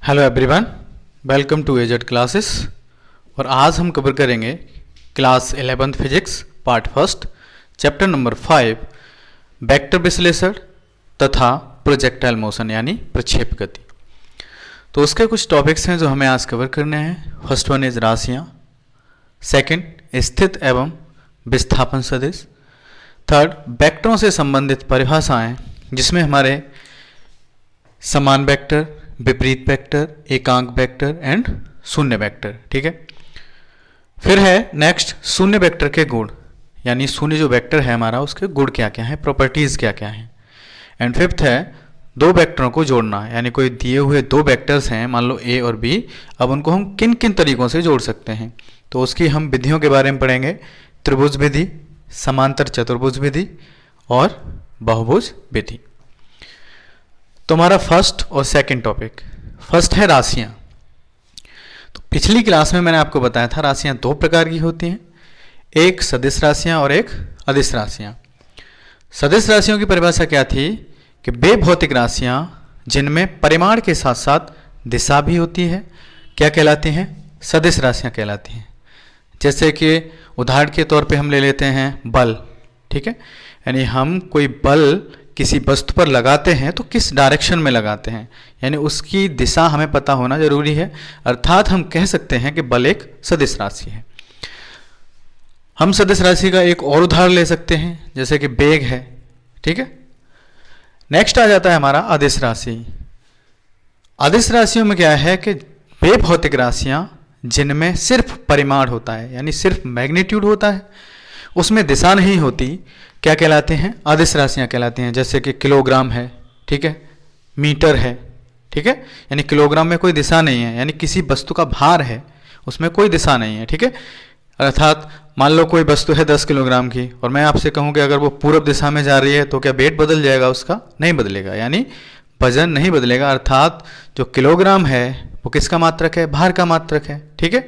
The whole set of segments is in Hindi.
Hello everyone, welcome to AZ classes. और आज हम कवर करेंगे class 11th physics part first chapter number 5 vector विश्लेषण तथा प्रोजेक्टाइल मोशन यानी प्रक्षेप गति। तो उसके कुछ टॉपिक्स हैं जो हमें आज कवर करने हैं। फर्स्ट वन इज राशियाँ, सेकंड स्थित एवं विस्थापन सदिश, थर्ड वेक्टरों से संबंधित परिभाषाएं जिसमें हमारे समान वेक्टर, विपरीत वेक्टर, एकांक वेक्टर एंड शून्य वेक्टर। ठीक है, फिर है नेक्स्ट शून्य वेक्टर के गुण, यानी शून्य जो वेक्टर है हमारा उसके गुण क्या क्या है, प्रॉपर्टीज क्या क्या है। एंड फिफ्थ है दो वेक्टरों को जोड़ना, यानी कोई दिए हुए दो वेक्टर्स हैं, मान लो ए और बी, अब उनको हम किन किन तरीकों से जोड़ सकते हैं। तो उसकी हम विधियों के बारे में पढ़ेंगे, त्रिभुज विधि, समांतर चतुर्भुज विधि और बहुभुज विधि। तो हमारा फर्स्ट और सेकंड टॉपिक, फर्स्ट है राशियां। तो पिछली क्लास में मैंने आपको बताया था राशियां दो प्रकार की होती हैं, एक सदिश राशियां और एक अदिश राशियां। सदिश राशियों की परिभाषा क्या थी कि वे भौतिक राशियां जिनमें परिमाण के साथ साथ दिशा भी होती है क्या कहलाती हैं, सदिश राशियां कहलाती हैं। जैसे कि उदाहरण के तौर पे हम ले लेते हैं बल। ठीक है, यानी हम कोई बल किसी वस्तु पर लगाते हैं तो किस डायरेक्शन में लगाते हैं, यानी उसकी दिशा हमें पता होना जरूरी है। अर्थात हम कह सकते हैं कि बल एक सदिश राशि है। हम सदिश राशि का एक और उदाहरण ले सकते हैं, जैसे कि वेग है। ठीक है, नेक्स्ट आ जाता है हमारा अदिश राशि। अदिश राशियों में क्या है कि वे भौतिक राशियां जिनमें सिर्फ परिमाण होता है, यानी सिर्फ मैग्नीट्यूड होता है, उसमें दिशा नहीं होती, क्या कहलाते हैं, अदिश राशियां कहलाती हैं। जैसे कि किलोग्राम है, ठीक है, मीटर है, ठीक है, यानी किलोग्राम में कोई दिशा नहीं है, यानी किसी वस्तु का भार है उसमें कोई दिशा नहीं है। ठीक है, अर्थात मान लो कोई वस्तु है 10 किलोग्राम की और मैं आपसे कहूँ कि अगर वो पूर्व दिशा में जा रही है तो क्या वेट बदल जाएगा उसका, नहीं बदलेगा, यानी वजन नहीं बदलेगा। अर्थात जो किलोग्राम है वो किसका मात्रक है, भार का मात्रक है। ठीक है,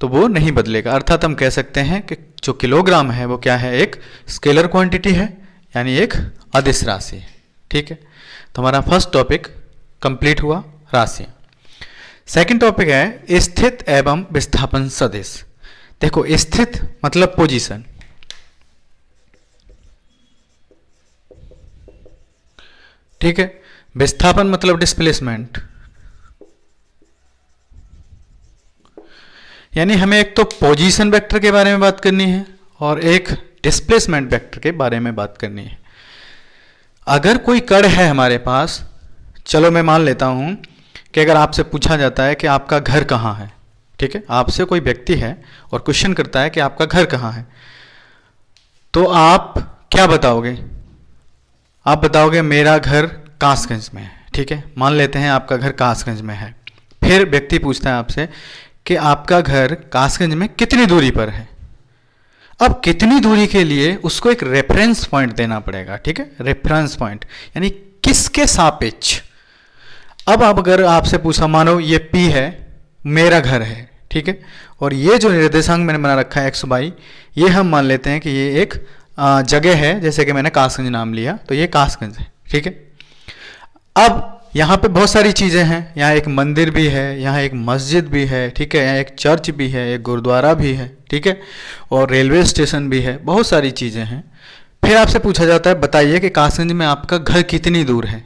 तो वो नहीं बदलेगा। अर्थात हम कह सकते हैं कि जो किलोग्राम है वो क्या है, एक स्केलर क्वांटिटी है, यानी एक अदिश राशि है। ठीक है, तो हमारा फर्स्ट टॉपिक कंप्लीट हुआ, राशियां। सेकंड टॉपिक है स्थित एवं विस्थापन सदिश। देखो, स्थित मतलब पोजीशन, ठीक है, विस्थापन मतलब डिस्प्लेसमेंट, यानी हमें एक तो पोजीशन वेक्टर के बारे में बात करनी है और एक डिस्प्लेसमेंट वेक्टर के बारे में बात करनी है। अगर कोई कण है हमारे पास, चलो मैं मान लेता हूं कि अगर आपसे पूछा जाता है कि आपका घर कहाँ है, ठीक है, आपसे कोई व्यक्ति है और क्वेश्चन करता है कि आपका घर कहाँ है, तो आप क्या बताओगे, आप बताओगे मेरा घर कासगंज में है। ठीक है, मान लेते हैं आपका घर कासगंज में है। फिर व्यक्ति पूछता है आपसे कि आपका घर कासगंज में कितनी दूरी पर है। अब कितनी दूरी के लिए उसको एक रेफरेंस पॉइंट देना पड़ेगा। ठीक है, रेफरेंस पॉइंट यानी किसके सापेक्ष। अब आप अगर आपसे पूछा, मानो ये P है, मेरा घर है, ठीक है, और ये जो निर्देशांक मैंने बना रखा है एक्स वाई, ये हम मान लेते हैं कि ये एक जगह है, जैसे कि मैंने कासगंज नाम लिया तो ये कासगंज है। ठीक है, अब यहाँ पे बहुत सारी चीज़ें हैं, यहाँ एक मंदिर भी है, यहाँ एक मस्जिद भी है, ठीक है, यहाँ एक चर्च भी है, एक गुरुद्वारा भी है, ठीक है, और रेलवे स्टेशन भी है, बहुत सारी चीज़ें हैं। फिर आपसे पूछा जाता है बताइए कि कासगंज में आपका घर कितनी दूर है,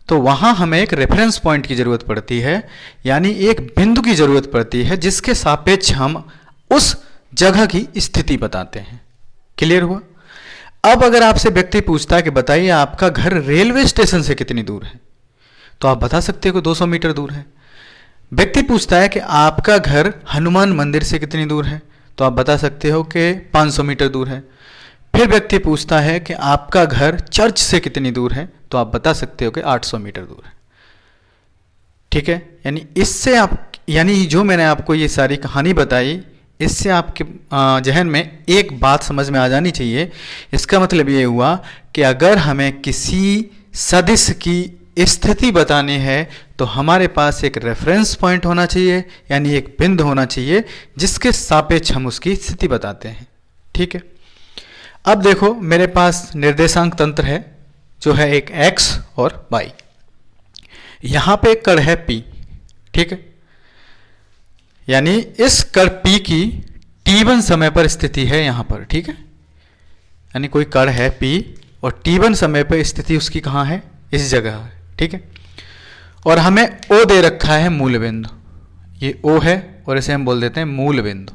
तो वहाँ हमें एक रेफरेंस पॉइंट की ज़रूरत पड़ती है, यानी एक बिंदु की ज़रूरत पड़ती है जिसके सापेक्ष हम उस जगह की स्थिति बताते हैं। क्लियर हुआ। अब अगर आपसे व्यक्ति पूछता है कि बताइए आपका घर रेलवे स्टेशन से कितनी दूर है, तो आप बता सकते हो कि 200 मीटर दूर है। व्यक्ति पूछता है कि आपका घर हनुमान मंदिर से कितनी दूर है, तो आप बता सकते हो कि 500 मीटर दूर है। फिर व्यक्ति पूछता है कि आपका घर चर्च से कितनी दूर है, तो आप बता सकते हो कि 800 मीटर दूर है। ठीक है, यानी इससे आप, यानी जो मैंने आपको ये सारी कहानी बताई, इससे आपके जहन में एक बात समझ में आ जानी चाहिए। इसका मतलब ये हुआ कि अगर हमें किसी सदिश की स्थिति बतानी है तो हमारे पास एक रेफरेंस पॉइंट होना चाहिए, यानी एक बिंदु होना चाहिए जिसके सापेक्ष हम उसकी स्थिति बताते हैं। ठीक है, अब देखो मेरे पास निर्देशांक तंत्र है जो है एक x और y। यहां पे एक कण है P, ठीक है, यानी इस कण P की t1 समय पर स्थिति है यहां पर, ठीक है, यानी कोई कण है P और t1 समय पर स्थिति उसकी कहां है, इस जगह है, ठीक है, और हमें O दे रखा है मूल बिंदु, ये O है और इसे हम बोल देते हैं मूल बिंदु।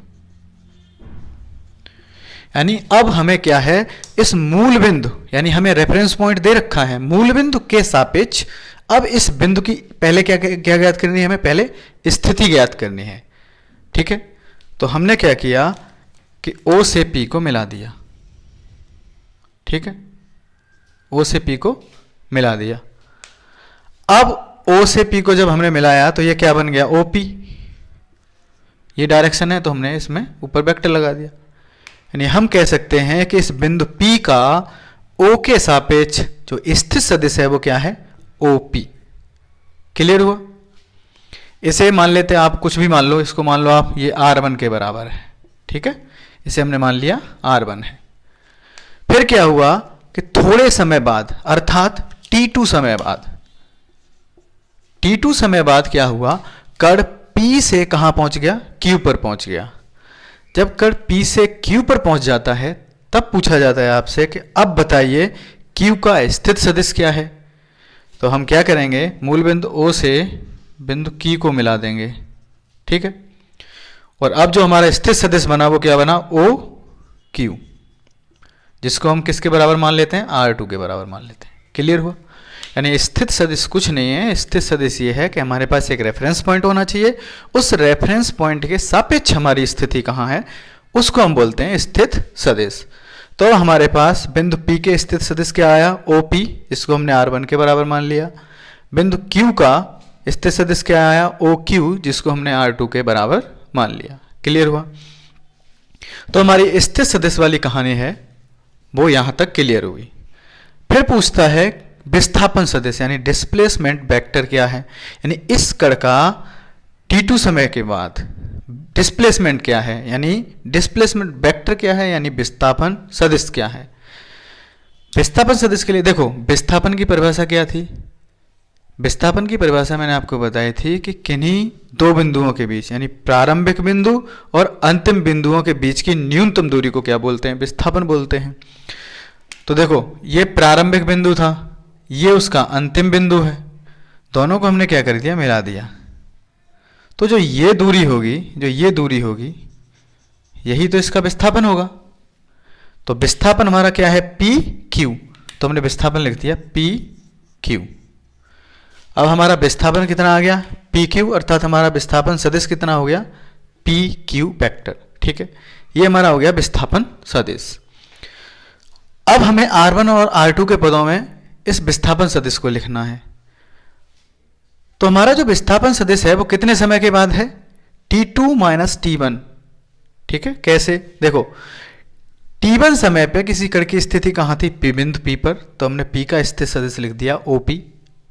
यानी अब हमें क्या है, इस मूल बिंदु, यानी हमें रेफरेंस पॉइंट दे रखा है, मूल बिंदु के सापेक्ष अब इस बिंदु की पहले क्या क्या ज्ञात करनी है, हमें पहले स्थिति ज्ञात करनी है, ठीक है। तो हमने क्या किया कि O से P को मिला दिया, ठीक है, O से P को मिला दिया। अब O से P को जब हमने मिलाया तो ये क्या बन गया, OP, ये डायरेक्शन है तो हमने इसमें ऊपर वेक्टर लगा दिया। यानी हम कह सकते हैं कि इस बिंदु P का O के सापेक्ष जो स्थित सदिश है वो क्या है, OP। क्लियर हुआ? इसे मान लेते हैं, आप कुछ भी मान लो, इसको मान लो आप ये R1 के बराबर है, ठीक है, इसे हमने मान लिया R1 है। फिर क्या हुआ कि थोड़े समय बाद अर्थात T2 समय बाद, T2 समय बाद क्या हुआ, कण P से कहां पहुंच गया, Q पर पहुंच गया। जब कण P से Q पर पहुंच जाता है तब पूछा जाता है आपसे कि अब बताइए Q का स्थित सदिश क्या है। तो हम क्या करेंगे, मूल बिंदु O से बिंदु Q को मिला देंगे, ठीक है, और अब जो हमारा स्थित सदिश बना वो क्या बना, OQ, जिसको हम किसके बराबर मान लेते हैं, R2 के बराबर मान लेते हैं। क्लियर हुआ? यानी स्थित सदिश कुछ नहीं है, स्थित सदिश ये है कि हमारे पास एक रेफरेंस पॉइंट होना चाहिए, उस रेफरेंस पॉइंट के सापेक्ष हमारी स्थिति कहाँ है उसको हम बोलते हैं स्थित सदिश। तो हमारे पास बिंदु P के स्थित सदिश क्या आया, OP, इसको हमने R1 के बराबर मान लिया। बिंदु Q का स्थित सदिश क्या आया, OQ, जिसको हमने R2 के बराबर मान लिया। क्लियर हुआ? तो हमारी स्थित सदिश वाली कहानी है वो यहां तक क्लियर हुई। फिर पूछता है विस्थापन सदिश यानी डिस्प्लेसमेंट वेक्टर क्या है, यानी इस कण का T2 समय के बाद डिस्प्लेसमेंट क्या है, यानी डिस्प्लेसमेंट वेक्टर क्या है, यानी विस्थापन सदिश क्या है। विस्थापन सदिश के लिए देखो, विस्थापन की परिभाषा क्या थी, विस्थापन की परिभाषा मैंने आपको बताई थी कि किन्हीं दो बिंदुओं के बीच यानी प्रारंभिक बिंदु और अंतिम बिंदुओं के बीच की न्यूनतम दूरी को क्या बोलते हैं, विस्थापन बोलते हैं। तो देखो ये प्रारंभिक बिंदु था, ये उसका अंतिम बिंदु है, दोनों को हमने क्या कर दिया, मिला दिया। तो जो ये दूरी होगी, जो ये दूरी होगी, यही तो इसका विस्थापन होगा। तो विस्थापन हमारा क्या है, पी क्यू, तो हमने विस्थापन लिख दिया पी क्यू। अब हमारा विस्थापन कितना आ गया, पी क्यू, अर्थात हमारा विस्थापन सदिश कितना हो गया, पी क्यू वेक्टर। ठीक है, ये हमारा हो गया विस्थापन सदिश। अब हमें R1 और R2 के पदों में इस विस्थापन सदिश को लिखना है। तो हमारा जो विस्थापन सदिश है वो कितने समय के बाद है, T2 माइनस T1। ठीक है, कैसे, देखो T1 समय पे किसी कण की स्थिति कहाँ थी, P बिंदु P पर, तो हमने P का स्थित सदिश लिख दिया OP,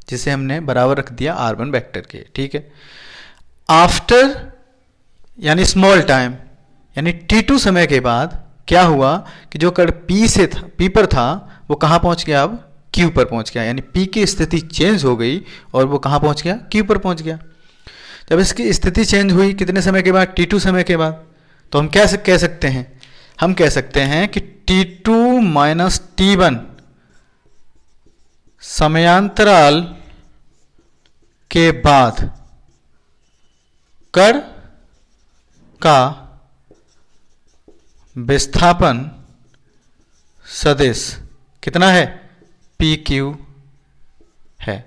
जिसे हमने बराबर रख दिया R1 वेक्टर के। ठीक है, आफ्टर यानी स्मॉल टाइम यानी T2 समय के बाद क्या हुआ कि जो कण P से था, P पर था, वो कहाँ पहुँच गया, अब Q पर पहुँच गया, यानी P की स्थिति चेंज हो गई और वो कहाँ पहुँच गया, Q पर पहुँच गया। जब इसकी स्थिति चेंज हुई कितने समय के बाद, T2 समय के बाद, तो हम क्या कह सकते हैं, हम कह सकते हैं कि T2 माइनस T1 समयांतराल के बाद कण का विस्थापन सदिश कितना है, PQ है,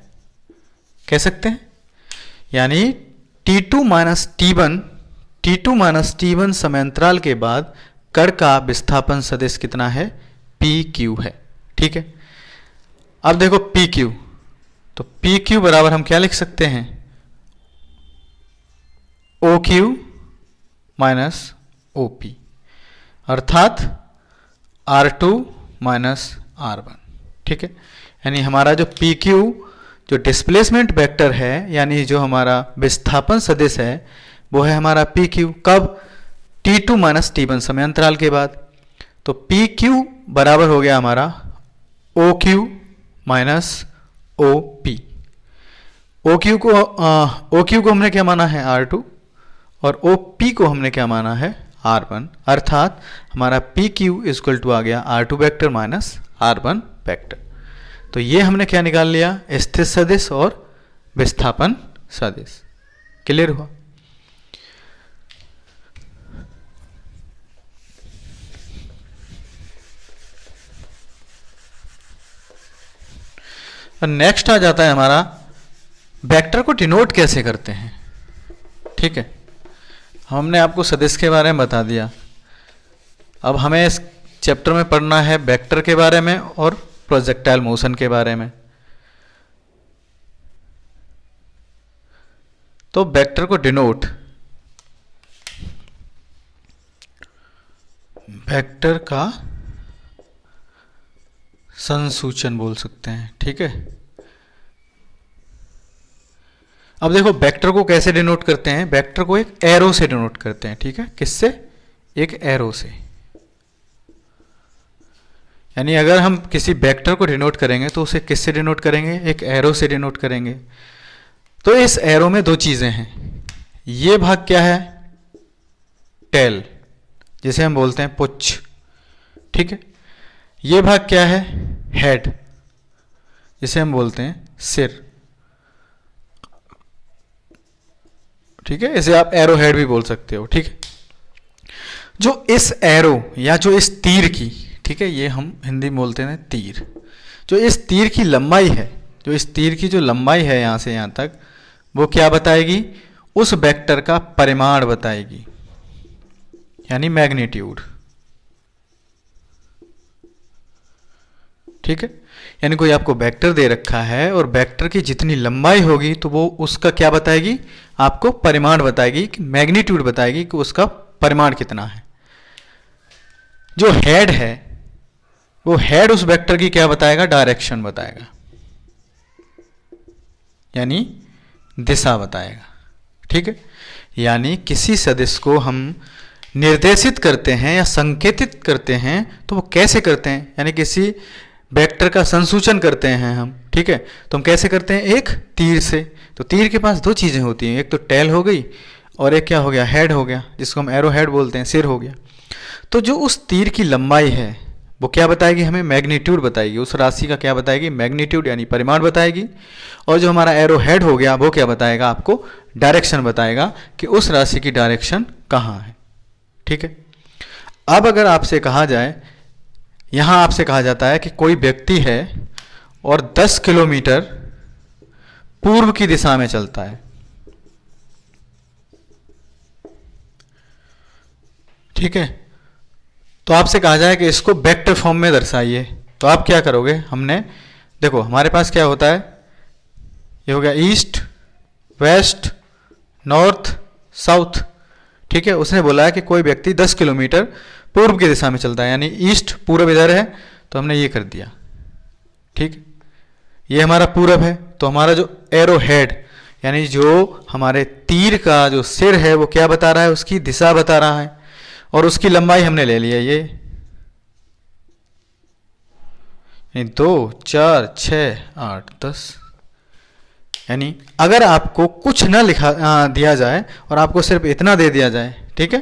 कह सकते हैं। यानी T2 माइनस T1 समयांतराल के बाद कण का विस्थापन सदिश कितना है, PQ है। ठीक है, अब देखो PQ, तो PQ बराबर हम क्या लिख सकते हैं, OQ माइनस OP, अर्थात R2 माइनस R1। ठीक है, यानी हमारा जो PQ जो डिस्प्लेसमेंट वेक्टर है, यानी जो हमारा विस्थापन सदिश है, वो है हमारा PQ, कब, T2 माइनस T1 समयांतराल के बाद। तो PQ बराबर हो गया हमारा OQ minus OP। O Q को हमने क्या माना है R2 और ओ पी को हमने क्या माना है R1, अर्थात हमारा पी क्यू इक्वल टू आ गया R2 vector minus R1 vector. तो ये हमने क्या निकाल लिया, स्थिर सदिश और विस्थापन सदिश। क्लियर हुआ। नेक्स्ट आ जाता है हमारा वेक्टर को डिनोट कैसे करते हैं। ठीक है, हमने आपको सदिश के बारे में बता दिया। अब हमें इस चैप्टर में पढ़ना है वेक्टर के बारे में और प्रोजेक्टाइल मोशन के बारे में। तो वेक्टर को डिनोट, वेक्टर का संसूचन बोल सकते हैं। ठीक है, अब देखो वेक्टर को कैसे डिनोट करते हैं। वेक्टर को एक एरो से डिनोट करते हैं। ठीक है, किससे, एक एरो से। यानी अगर हम किसी वेक्टर को डिनोट करेंगे तो उसे किससे डिनोट करेंगे, एक एरो से डिनोट करेंगे। तो इस एरो में दो चीजें हैं। ये भाग क्या है, टेल, जिसे हम बोलते हैं पुच्छ। ठीक है, ये भाग क्या है, हेड, जिसे हम बोलते हैं सिर। ठीक है, इसे आप एरो हेड भी बोल सकते हो। ठीक है, जो इस एरो या जो इस तीर की, ठीक है, ये हम हिंदी में बोलते हैं तीर, जो इस तीर की लंबाई है, जो इस तीर की जो लंबाई है यहां से यहां तक, वो क्या बताएगी, उस वेक्टर का परिमाण बताएगी, यानी मैग्नीट्यूड। ठीक है, यानी कोई आपको वेक्टर दे रखा है और वेक्टर की जितनी लंबाई होगी तो वो उसका क्या बताएगी, आपको परिमाण बताएगी, कि मैग्नीट्यूड बताएगी कि उसका परिमाण कितना है। जो हेड है वो हेड उस वेक्टर की क्या बताएगा, डायरेक्शन बताएगा, यानी दिशा बताएगा। ठीक है, यानी किसी सदिश को हम निर्देशित करते हैं या संकेतित करते हैं तो वो कैसे करते हैं, यानी किसी वेक्टर का संसूचन करते हैं हम। ठीक है, तो हम कैसे करते हैं, एक तीर से। तो तीर के पास दो चीज़ें होती हैं, एक तो टेल हो गई और एक क्या हो गया, हेड हो गया, जिसको हम एरो हेड बोलते हैं, सिर हो गया। तो जो उस तीर की लंबाई है वो क्या बताएगी, हमें मैग्नीट्यूड बताएगी, उस राशि का क्या बताएगी, मैग्नीट्यूड यानी परिमाण बताएगी। और जो हमारा एरो हेड हो गया वो क्या बताएगा, आपको डायरेक्शन बताएगा कि उस राशि की डायरेक्शन कहाँ है। ठीक है, अब अगर आपसे कहा जाए, यहां आपसे कहा जाता है कि कोई व्यक्ति है और 10 किलोमीटर पूर्व की दिशा में चलता है। ठीक है, तो आपसे कहा जाए कि इसको वेक्टर फॉर्म में दर्शाइए, तो आप क्या करोगे, हमने देखो हमारे पास क्या होता है, ये हो गया ईस्ट, वेस्ट, नॉर्थ, साउथ। ठीक है, उसने बोला है कि कोई व्यक्ति 10 किलोमीटर पूर्व की दिशा में चलता है, यानी ईस्ट, पूर्व इधर है तो हमने ये कर दिया। ठीक, ये हमारा पूरब है, तो हमारा जो एरो हेड यानी जो हमारे तीर का जो सिर है वो क्या बता रहा है, उसकी दिशा बता रहा है, और उसकी लंबाई हमने ले लिया ये 2, 4, 6, 8, 10। यानी अगर आपको कुछ ना लिखा दिया जाए और आपको सिर्फ इतना दे दिया जाए, ठीक है,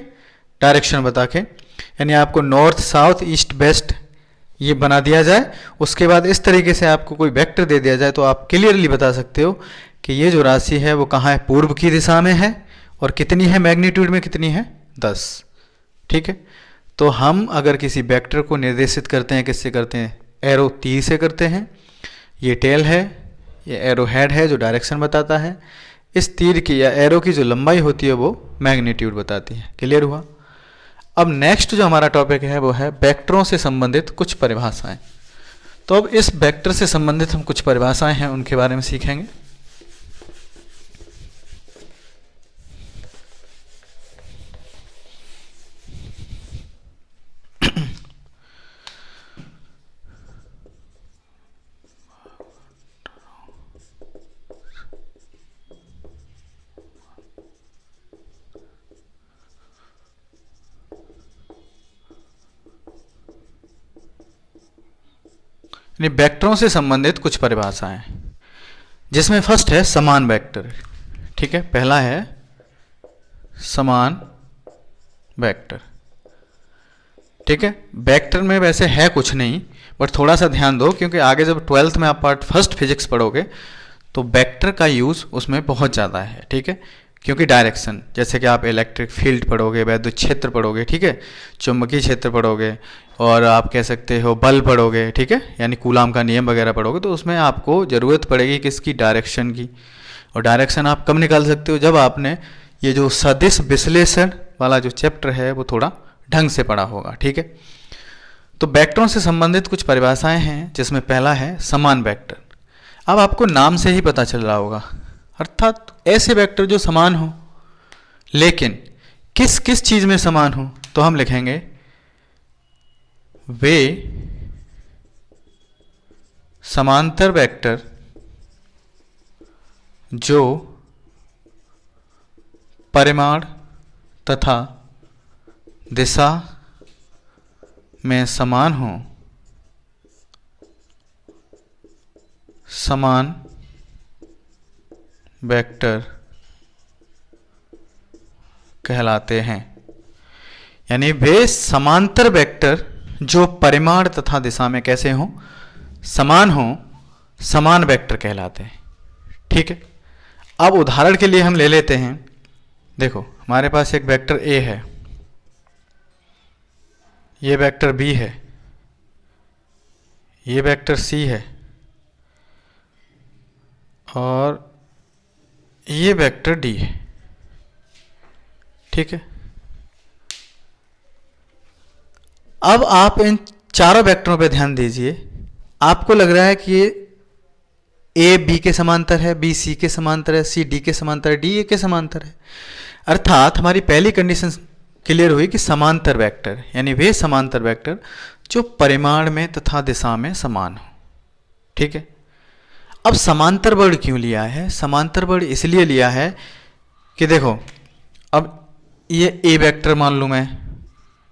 डायरेक्शन बता के, यानी आपको नॉर्थ, साउथ, ईस्ट, वेस्ट ये बना दिया जाए, उसके बाद इस तरीके से आपको कोई वेक्टर दे दिया जाए, तो आप क्लियरली बता सकते हो कि ये जो राशि है वो कहाँ है, पूर्व की दिशा में है, और कितनी है, मैग्नीट्यूड में कितनी है, 10। ठीक है, तो हम अगर किसी वेक्टर को निर्देशित करते हैं, किससे करते हैं, एरो तीर से करते हैं। ये टेल है, ये एरो हेड है जो डायरेक्शन बताता है। इस तीर की या एरो की जो लंबाई होती है वो मैग्नीट्यूड बताती है। क्लियर हुआ। अब नेक्स्ट जो हमारा टॉपिक है वो है वेक्टरों से संबंधित कुछ परिभाषाएं। तो अब इस वेक्टर से संबंधित हम कुछ परिभाषाएं हैं उनके बारे में सीखेंगे। वेक्टरों से संबंधित कुछ परिभाषाएं। जिसमें फर्स्ट है समान वेक्टर। ठीक है, पहला है समान वेक्टर। ठीक है, वेक्टर में वैसे है कुछ नहीं, बट थोड़ा सा ध्यान दो, क्योंकि आगे जब 12th में आप पार्ट फर्स्ट फिजिक्स पढ़ोगे तो वेक्टर का यूज़ उसमें बहुत ज़्यादा है। ठीक है, क्योंकि डायरेक्शन, जैसे कि आप इलेक्ट्रिक फील्ड पढ़ोगे, वैद्युत क्षेत्र पढ़ोगे, ठीक है, चुंबकीय क्षेत्र पढ़ोगे, और आप कह सकते हो बल पढ़ोगे, ठीक है, यानी कूलाम का नियम वगैरह पढ़ोगे, तो उसमें आपको ज़रूरत पड़ेगी किसकी, डायरेक्शन की। और डायरेक्शन आप कब निकाल सकते हो, जब आपने ये जो सदिश विश्लेषण वाला जो चैप्टर है वो थोड़ा ढंग से पढ़ा होगा। ठीक है, तो वेक्टरों से संबंधित कुछ परिभाषाएं हैं, जिसमें पहला है समान वेक्टर। अब आपको नाम से ही पता चल रहा होगा, अर्थात ऐसे वेक्टर जो समान हो, लेकिन किस किस चीज में समान हो, तो हम लिखेंगे वे समांतर वेक्टर जो परिमाण तथा दिशा में समान हो, समान वेक्टर कहलाते हैं। यानी वे समांतर वेक्टर जो परिमाण तथा दिशा में कैसे हों, समान हों, समान वेक्टर कहलाते हैं। ठीक है, अब उदाहरण के लिए हम ले लेते हैं, देखो हमारे पास एक वेक्टर ए है, ये वेक्टर बी है, ये वेक्टर सी है, और ये वेक्टर डी है। ठीक है, अब आप इन चारों वेक्टरों पे ध्यान दीजिए। आपको लग रहा है कि ये ए बी के समांतर है, बी सी के समांतर है, सी डी के समांतर है, डी ए के समांतर है। अर्थात हमारी पहली कंडीशन क्लियर हुई कि समांतर वेक्टर, यानी वे समांतर वेक्टर जो परिमाण में तथा दिशा में समान हो। ठीक है, अब समांतर वर्ड क्यों लिया है? समांतर वर्ड इसलिए लिया है कि देखो, अब ये ए वेक्टर मान लूँ मैं,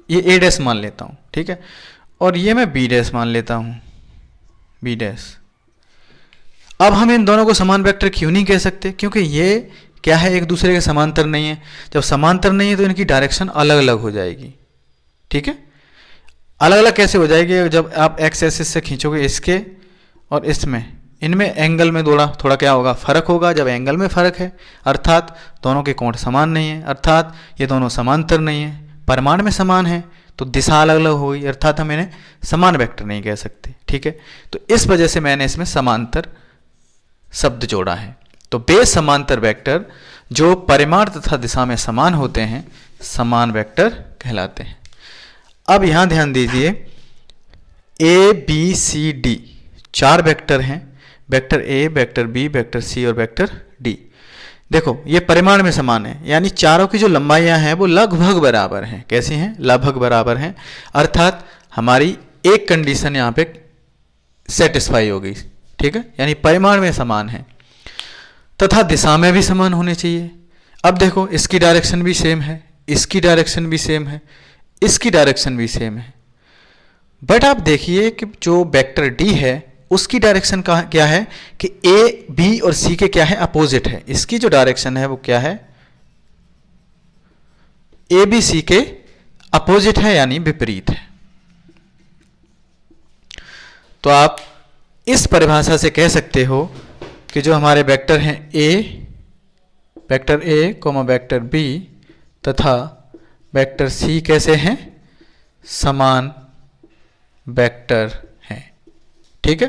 ये ए डैश मान लेता हूँ, ठीक है, और ये मैं बी डैश मान लेता हूँ, बी डैश। अब हम इन दोनों को समान वेक्टर क्यों नहीं कह सकते? क्योंकि ये क्या है, एक दूसरे के समांतर नहीं है। जब समांतर नहीं है तो इनकी डायरेक्शन अलग अलग हो जाएगी। ठीक है, अलग अलग कैसे हो जाएगी? जब आप एक्स एक्सिस से खींचोगे इसके और इसमें, इनमें एंगल में थोड़ा क्या होगा, फर्क होगा। जब एंगल में फर्क है, अर्थात दोनों के कोण समान नहीं है, अर्थात ये दोनों समांतर नहीं है। परिमाण में समान है तो दिशा अलग अलग होगी, अर्थात हम इन्हें समान वेक्टर नहीं कह सकते। ठीक है, तो इस वजह से मैंने इसमें समांतर शब्द जोड़ा है। तो वे समांतर वेक्टर जो परिमाण तथा दिशा में समान होते हैं, समान वेक्टर कहलाते हैं। अब यहां ध्यान दीजिए, ए बी सी डी चार वेक्टर हैं, vector A, vector B, vector C और वेक्टर डी। देखो ये परिमाण में समान है, यानी चारों की जो लंबाइयां हैं वो लगभग बराबर हैं। कैसी हैं? लगभग बराबर हैं, अर्थात हमारी एक कंडीशन यहाँ पे सेटिस्फाई हो गई। ठीक है, यानी परिमाण में समान है तथा दिशा में भी समान होने चाहिए। अब देखो, इसकी डायरेक्शन भी सेम है, इसकी डायरेक्शन भी सेम है, इसकी डायरेक्शन भी सेम है। बट आप देखिए कि जो वेक्टर डी है उसकी डायरेक्शन क्या है कि ए बी और सी के क्या है, अपोजिट है। इसकी जो डायरेक्शन है वो क्या है, ए बी सी के अपोजिट है, यानी विपरीत है। तो आप इस परिभाषा से कह सकते हो कि जो हमारे वेक्टर हैं vector A comma vector B तथा वेक्टर सी कैसे हैं, समान वेक्टर हैं। ठीक है,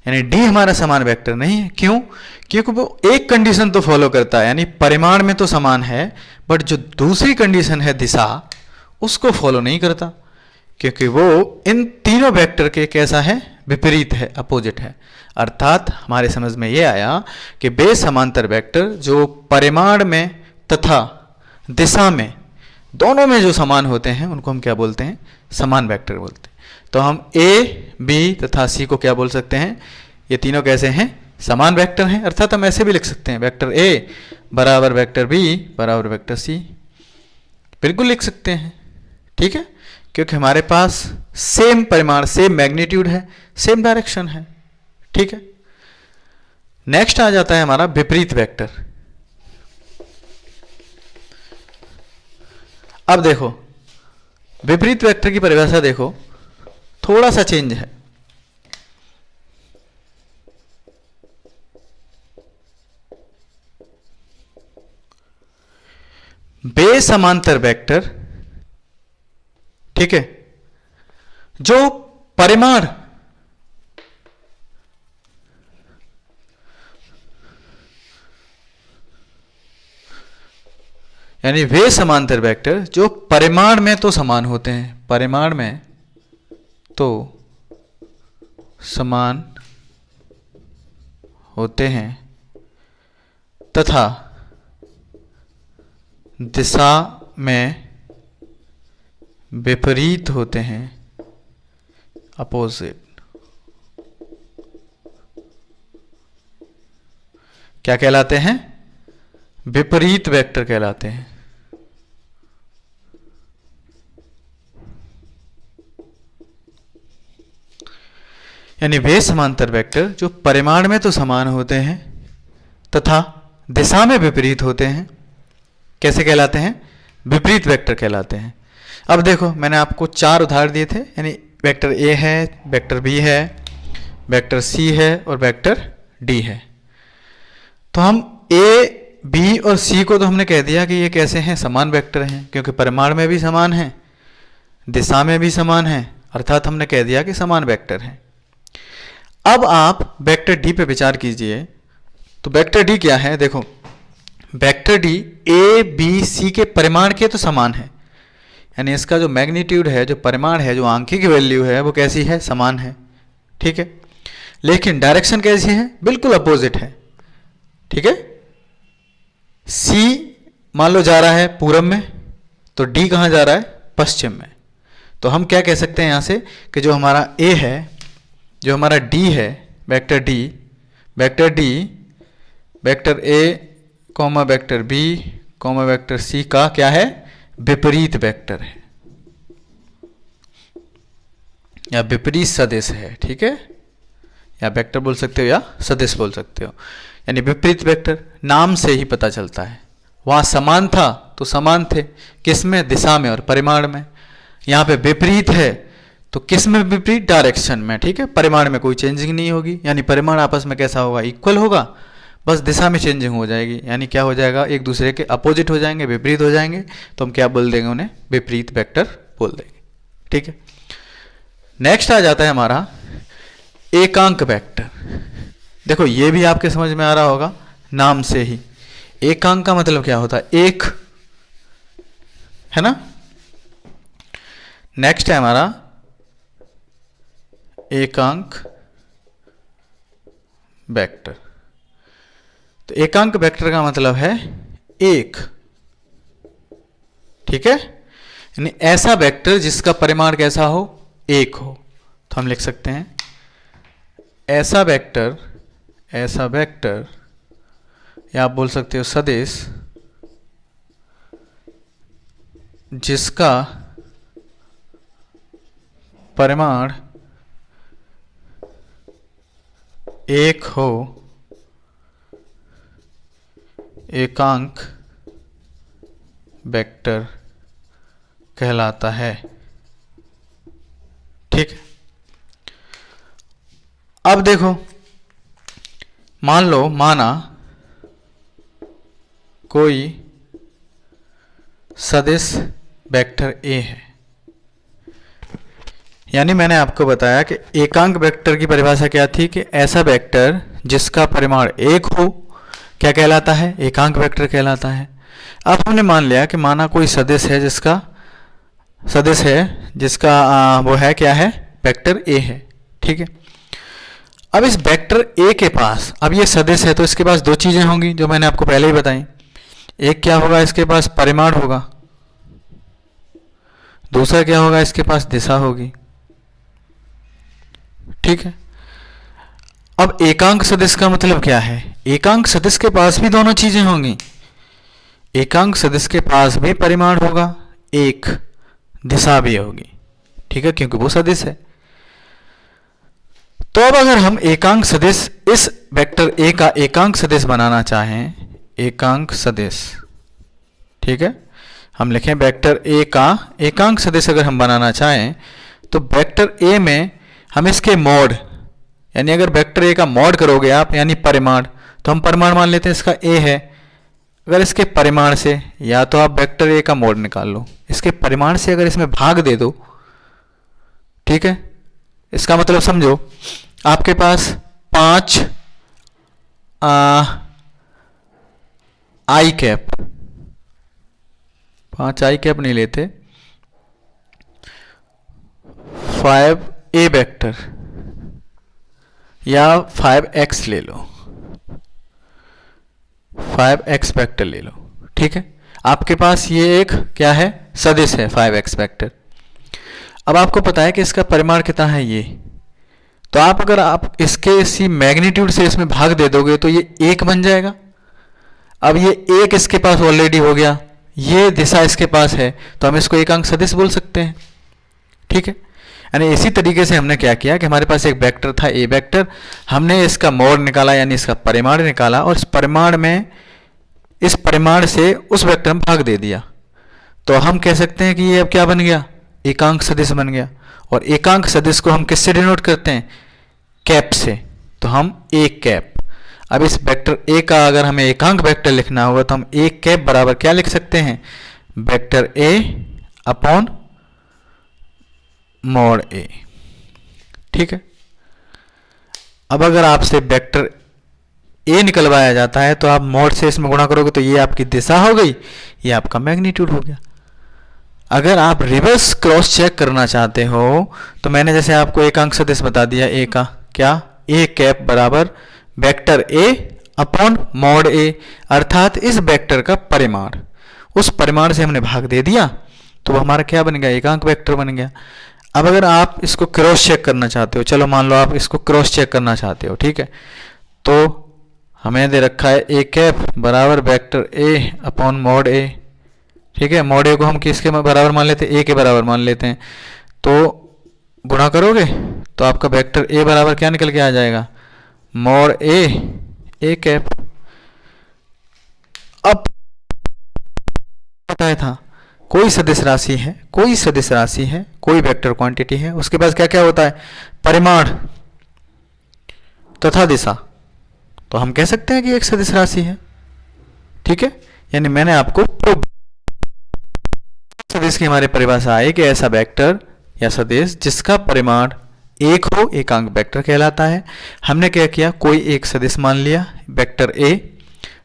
यानी डी हमारा समान वेक्टर नहीं है। क्यों? क्योंकि वो एक कंडीशन तो फॉलो करता है, यानी परिमाण में तो समान है, बट जो दूसरी कंडीशन है दिशा, उसको फॉलो नहीं करता, क्योंकि वो इन तीनों वेक्टर के कैसा है, विपरीत है, अपोजिट है। अर्थात हमारे समझ में ये आया कि वे समांतर वेक्टर जो परिमाण में तथा दिशा में दोनों में जो समान होते हैं उनको हम क्या बोलते हैं, समान वेक्टर बोलते हैं। तो हम ए बी तथा सी को क्या बोल सकते हैं, ये तीनों कैसे हैं, समान वेक्टर हैं। अर्थात हम ऐसे भी लिख सकते हैं, वेक्टर ए बराबर वेक्टर बी बराबर वेक्टर सी, बिल्कुल लिख सकते हैं। ठीक है, क्योंकि हमारे पास सेम परिमाण, सेम मैग्नीट्यूड है, सेम डायरेक्शन है। ठीक है, नेक्स्ट आ जाता है हमारा विपरीत वेक्टर। अब देखो विपरीत वेक्टर की परिभाषा देखो, थोड़ा सा चेंज है। बेसमांतर वेक्टर, ठीक है, जो परिमाण यानी वे समांतर वेक्टर जो परिमाण में तो समान होते हैं, परिमाण में तो समान होते हैं तथा दिशा में विपरीत होते हैं, अपोजिट, क्या कहलाते हैं? विपरीत वेक्टर कहलाते हैं। यानी वे समांतर वेक्टर जो परिमाण में तो समान होते हैं तथा दिशा में विपरीत होते हैं, कैसे कहलाते हैं? विपरीत वेक्टर कहलाते हैं। अब देखो मैंने आपको 4 उदाहरण दिए थे, यानी वेक्टर ए है, वेक्टर बी है, वेक्टर सी है और वेक्टर डी है। तो हम ए, बी और सी को तो हमने कह दिया कि ये कैसे हैं? समान वेक्टर हैं, क्योंकि परिमाण में भी समान हैं, दिशा में भी समान हैं, अर्थात हमने कह दिया कि समान वेक्टर हैं। अब आप वेक्टर डी पे विचार कीजिए। तो वेक्टर डी क्या है? देखो vector D A B C के परिमाण के तो समान है, यानी इसका जो मैग्नीट्यूड है, जो परिमाण है, जो आंकिक वैल्यू है, वो कैसी है? समान है, ठीक है। लेकिन डायरेक्शन कैसी है? बिल्कुल अपोजिट है, ठीक है। सी मान लो जा रहा है पूरब में, तो डी कहाँ जा रहा है? पश्चिम में। तो हम क्या कह सकते हैं यहाँ से कि जो हमारा ए है, जो हमारा डी है, vector D, vector A comma vector B comma vector C का क्या है? विपरीत वेक्टर है या विपरीत सदिश है, ठीक है। या वेक्टर बोल सकते हो या सदिश बोल सकते हो। यानी विपरीत वेक्टर नाम से ही पता चलता है, वहाँ समान था तो समान थे, किसमें? दिशा में और परिमाण में। यहाँ पे विपरीत है तो किस में विपरीत? डायरेक्शन में, ठीक है। परिमाण में कोई चेंजिंग नहीं होगी, यानी परिमाण आपस में कैसा होगा? इक्वल होगा, बस दिशा में चेंजिंग हो जाएगी। यानी क्या हो जाएगा? एक दूसरे के अपोजिट हो जाएंगे, विपरीत हो जाएंगे, तो हम क्या बोल देंगे? उन्हें विपरीत वेक्टर बोल देंगे, ठीक है। नेक्स्ट आ जाता है हमारा एकांक वेक्टर। देखो ये भी आपके समझ में आ रहा होगा नाम से ही। एकांक का मतलब क्या होता है? एक, है ना। नेक्स्ट है हमारा एकांक वेक्टर। तो एकांक वेक्टर का मतलब है एक, ठीक है। यानी ऐसा वेक्टर जिसका परिमाण कैसा हो? एक हो। तो हम लिख सकते हैं ऐसा वेक्टर या आप बोल सकते हो सदिश जिसका परिमाण एक हो, एकांक वेक्टर कहलाता है, ठीक है। अब देखो माना कोई सदिश वेक्टर ए है, यानी मैंने आपको बताया कि एकांक वेक्टर की परिभाषा क्या थी कि ऐसा वेक्टर जिसका परिमाण एक हो क्या कहलाता है? एकांक वेक्टर कहलाता है। अब हमने मान लिया कि माना कोई सदिश है जिसका वो है क्या है? वेक्टर ए है, ठीक है। अब इस वेक्टर ए के पास, अब ये सदिश है तो इसके पास 2 चीजें होंगी जो मैंने आपको पहले ही बताई। एक क्या होगा? इसके पास परिमाण होगा, दूसरा क्या होगा? इसके पास दिशा होगी, ठीक है। अब एकांक सदिश का मतलब क्या है? एकांक सदिश के पास भी दोनों चीजें होंगी। एकांक सदिश के पास भी परिमाण होगा, एक दिशा भी होगी, ठीक है, क्योंकि वो सदिश है। तो अब अगर हम एकांक सदिश इस वेक्टर ए का एकांक सदिश बनाना चाहें, एकांक सदिश, ठीक है, हम लिखें वेक्टर ए का एकांक सदिश अगर हम बनाना चाहें तो वेक्टर ए में हम इसके मॉड, यानी अगर वेक्टर ए का मॉड करोगे आप यानी परिमाण, तो हम परिमाण मान लेते हैं इसका ए है। अगर इसके परिमाण से, या तो आप वेक्टर ए का मॉड निकाल लो, इसके परिमाण से अगर इसमें भाग दे दो, ठीक है, इसका मतलब समझो आपके पास 5 आई कैप, 5 आई कैप नहीं लेते, 5 ए वेक्टर या 5x ले लो, 5x वेक्टर ले लो, ठीक है। आपके पास ये एक क्या है, सदिश है 5x वेक्टर। अब आपको पता है कि इसका परिमाण कितना है ये, तो आप अगर आप इसके इसी मैग्नीट्यूड से इसमें भाग दे दोगे तो ये 1 बन जाएगा। अब ये 1 इसके पास ऑलरेडी हो गया, ये दिशा इसके पास है, तो हम इसको एकांक सदिश बोल सकते हैं, ठीक है। यानी इसी तरीके से हमने क्या किया कि हमारे पास एक वेक्टर था ए वेक्टर, हमने इसका मॉड निकाला यानी इसका परिमाण निकाला, और इस परिमाण में इस परिमाण से उस वेक्टर में भाग दे दिया, तो हम कह सकते हैं कि ये अब क्या बन गया, एकांक सदिश बन गया। और एकांक सदिश को हम किससे डिनोट करते हैं, कैप से, तो हम एक कैप। अब इस वेक्टर ए का अगर हमें एकांक वेक्टर लिखना होगा तो हम एक कैप बराबर क्या लिख सकते हैं, vector A upon mod A, ठीक है। अब अगर आपसे वेक्टर ए निकलवाया जाता है तो आप मॉड से इसमें गुणा करोगे तो ये आपकी दिशा हो गई, ये आपका मैग्नीट्यूड हो गया। अगर आप रिवर्स क्रॉस चेक करना चाहते हो तो मैंने जैसे आपको एकांक सदिश बता दिया ए का, क्या, ए कैप बराबर वेक्टर ए अपॉन मॉड ए, अर्थात इस वेक्टर का परिमाण, उस परिमाण से हमने भाग दे दिया तो वो हमारा क्या बन गया, एकांक वेक्टर बन गया। अब अगर आप इसको क्रॉस चेक करना चाहते हो, चलो मान लो आप इसको क्रॉस चेक करना चाहते हो, ठीक है, तो हमें दे रखा है ए कैप बराबर vector A upon mod A, ठीक है। मॉड ए को हम किसके बराबर मान लेते हैं, ए के बराबर मान लेते हैं, तो गुणा करोगे तो आपका वेक्टर ए बराबर क्या निकल के आ जाएगा, मॉड ए कैप। अब बताया था कोई सदिश राशि है, कोई सदिश राशि है, कोई वेक्टर क्वांटिटी है, उसके पास क्या क्या होता है, परिमाण तथा दिशा, तो हम कह सकते हैं कि एक सदिश राशि है, ठीक है। यानी मैंने आपको सदिश की हमारी परिभाषा आई कि ऐसा वेक्टर या सदिश जिसका परिमाण एक हो एकांक वेक्टर कहलाता है। हमने क्या किया, कोई एक सदिश मान लिया वेक्टर ए,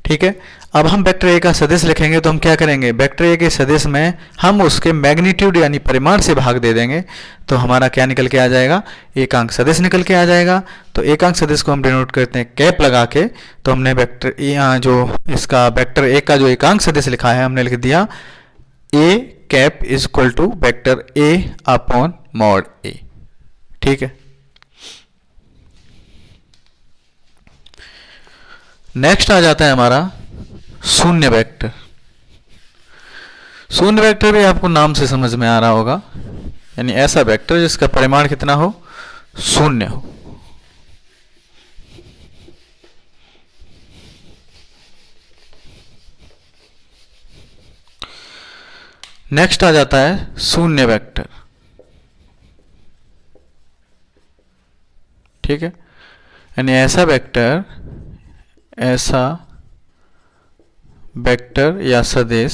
ठीक है। अब हम वेक्टर ए का सदिश लिखेंगे तो हम क्या करेंगे, वेक्टर ए के सदिश में हम उसके मैग्नीट्यूड यानी परिमाण से भाग दे देंगे तो हमारा क्या निकल के आ जाएगा, एकांक सदिश निकल के आ जाएगा। तो एकांक सदिश को हम डिनोट करते हैं कैप लगा के, तो हमने वेक्टर ए जो इसका वेक्टर ए का जो एकांक सदिश लिखा है हमने लिख दिया A cap is equal to vector A upon mod A, ठीक है। नेक्स्ट आ जाता है हमारा शून्य वेक्टर। शून्य वेक्टर भी आपको नाम से समझ में आ रहा होगा, यानी ऐसा वेक्टर जिसका परिमाण कितना हो, शून्य हो। नेक्स्ट आ जाता है शून्य वेक्टर, ठीक है। यानी ऐसा वेक्टर या सदिश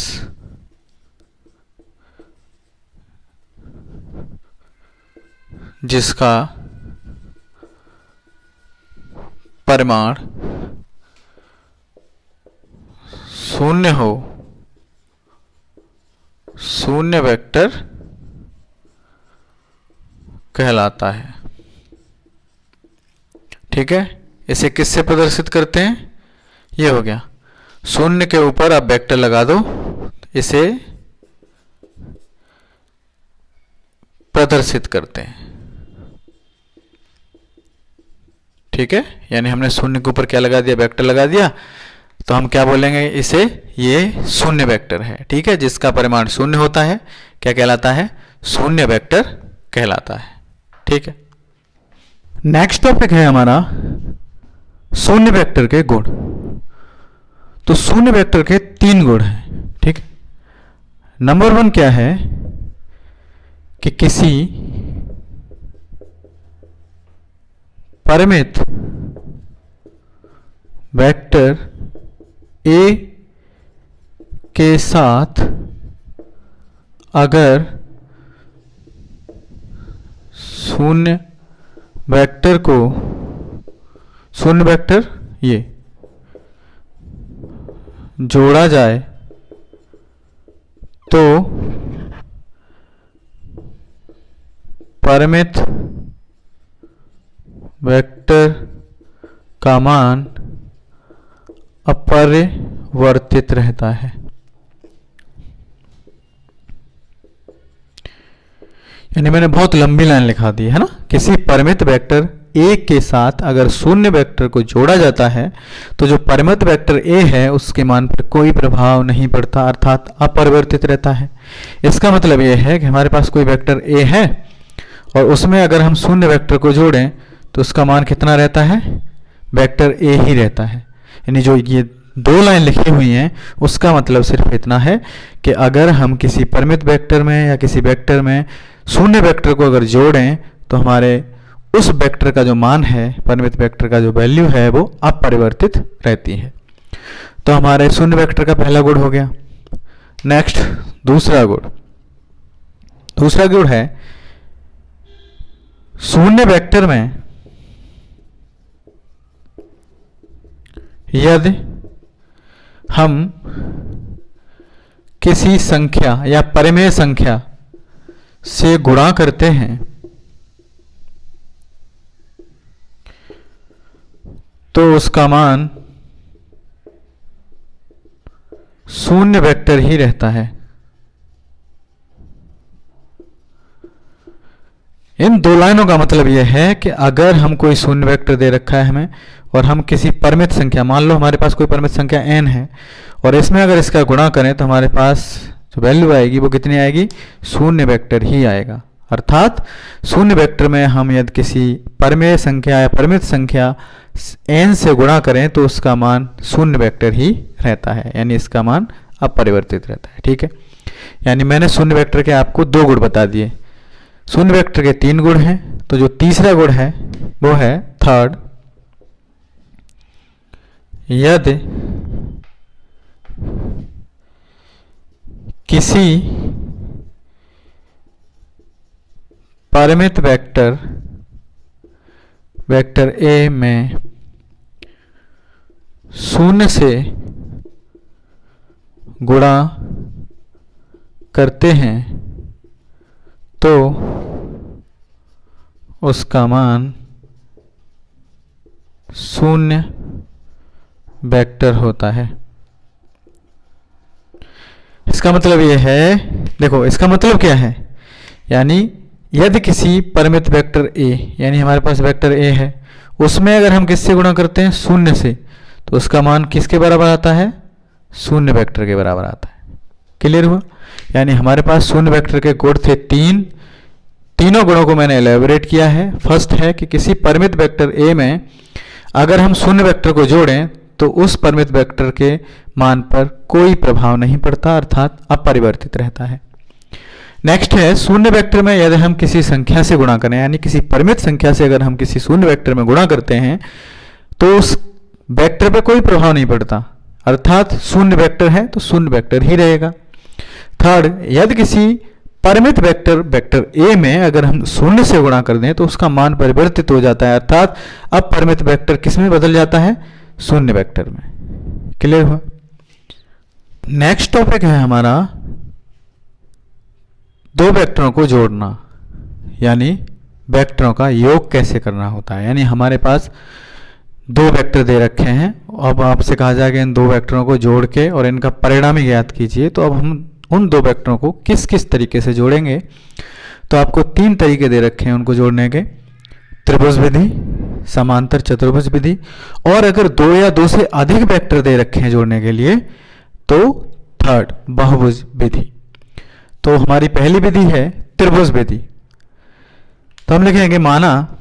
जिसका परिमाण शून्य हो, शून्य वेक्टर कहलाता है, ठीक है। इसे किससे प्रदर्शित करते हैं, ये हो गया, शून्य के ऊपर आप वेक्टर लगा दो, इसे प्रदर्शित करते हैं, ठीक है। यानी हमने शून्य के ऊपर क्या लगा दिया, वेक्टर लगा दिया, तो हम क्या बोलेंगे इसे, ये शून्य वेक्टर है, ठीक है, जिसका परिमाण शून्य होता है, क्या कहलाता है, शून्य वेक्टर कहलाता है, ठीक है। नेक्स्ट टॉपिक है हमारा शून्य वेक्टर के गुण। तो शून्य वेक्टर के 3 गुण हैं, ठीक है। नंबर 1 क्या है कि किसी परिमित वेक्टर a के साथ अगर शून्य वेक्टर ये जोड़ा जाए तो परिमित वेक्टर का मान अपरिवर्तित रहता है। यानी मैंने बहुत लंबी लाइन लिखा दी है ना। किसी परिमित वेक्टर a के साथ अगर शून्य वेक्टर को जोड़ा जाता है तो जो परिमित वेक्टर a है उसके मान पर कोई प्रभाव नहीं पड़ता, अर्थात अपरिवर्तित रहता है। इसका मतलब यह है कि हमारे पास कोई वेक्टर a है और उसमें अगर हम शून्य वेक्टर को जोड़ें तो उसका मान कितना रहता है, वेक्टर a ही रहता है। यानी जो ये 2 लाइन लिखी हुई हैं उसका मतलब सिर्फ इतना है कि अगर हम किसी परिमित वेक्टर में या किसी वेक्टर में शून्य वेक्टर को अगर जोड़ें तो हमारे उस वेक्टर का जो मान है, परिमित वेक्टर का जो वैल्यू है वो अपरिवर्तित रहती है। तो हमारे शून्य वेक्टर का पहला गुण हो गया। नेक्स्ट दूसरा गुण है शून्य वेक्टर में यदि हम किसी संख्या या परिमेय संख्या से गुणा करते हैं तो उसका मान शून्य वेक्टर ही रहता है। इन 2 लाइनों का मतलब यह है कि अगर हम कोई शून्य वेक्टर दे रखा है हमें और हम किसी परिमित संख्या, मान लो हमारे पास कोई परिमित संख्या n है और इसमें अगर इसका गुणा करें तो हमारे पास जो वैल्यू आएगी वो कितनी आएगी, शून्य वेक्टर ही आएगा। अर्थात शून्य वेक्टर में हम यदि किसी परिमेय संख्या या परिमित संख्या n से गुणा करें तो उसका मान शून्य वेक्टर ही रहता है, यानी इसका मान अपरिवर्तित रहता है। ठीक है, यानी मैंने शून्य वेक्टर के आपको 2 गुण बता दिए। शून्य वेक्टर के 3 गुण हैं, तो जो तीसरा गुण है वो है थर्ड, यदि किसी परिमित वेक्टर a में शून्य से गुणा करते हैं तो उसका मान शून्य वेक्टर होता है। इसका मतलब यह है, देखो इसका मतलब क्या है, यानी यदि किसी परिमित वेक्टर a, यानी हमारे पास वेक्टर a है, उसमें अगर हम किससे गुणा करते हैं, शून्य से, तो उसका मान किसके बराबर आता है, शून्य वेक्टर के बराबर आता है। क्लियर हुआ? यानी हमारे पास शून्य वेक्टर के गुण थे 3, तीनों गुणों को मैंने एलेबोरेट किया है। फर्स्ट है कि किसी परिमित वेक्टर a में अगर हम शून्य वेक्टर को जोड़ें तो उस परिमित वेक्टर के मान पर कोई प्रभाव नहीं पड़ता, अर्थात अपरिवर्तित रहता है। नेक्स्ट है शून्य वेक्टर में यदि हम किसी संख्या से गुणा करें, यानी किसी परिमित संख्या से अगर हम किसी शून्य वेक्टर में गुणा करते हैं तो उस वेक्टर पर कोई प्रभाव नहीं पड़ता, अर्थात शून्य वेक्टर है तो शून्य वेक्टर ही रहेगा। थर्ड, यदि किसी परिमित वेक्टर a में अगर हम शून्य से गुणा कर दें तो उसका मान परिवर्तित हो जाता है, अर्थात अब परिमित वेक्टर किस में बदल जाता है, शून्य वेक्टर में। क्लियर हुआ? नेक्स्ट टॉपिक है हमारा 2 वेक्टरों को जोड़ना, यानी वेक्टरों का योग कैसे करना होता है। यानी हमारे पास 2 वेक्टर दे रखे हैं, अब आपसे कहा जाएगा इन 2 वेक्टरों को जोड़ के और इनका परिणाम ही ज्ञात कीजिए। तो अब हम उन 2 वेक्टरों को किस किस तरीके से जोड़ेंगे, तो आपको 3 तरीके दे रखे हैं उनको जोड़ने के, त्रिभुज विधि, समांतर चतुर्भुज विधि, और अगर 2 या 2 से अधिक वेक्टर दे रखे हैं जोड़ने के लिए तो थर्ड, बहुभुज विधि। तो हमारी पहली विधि है त्रिभुज विधि। तो हम लिखेंगे माना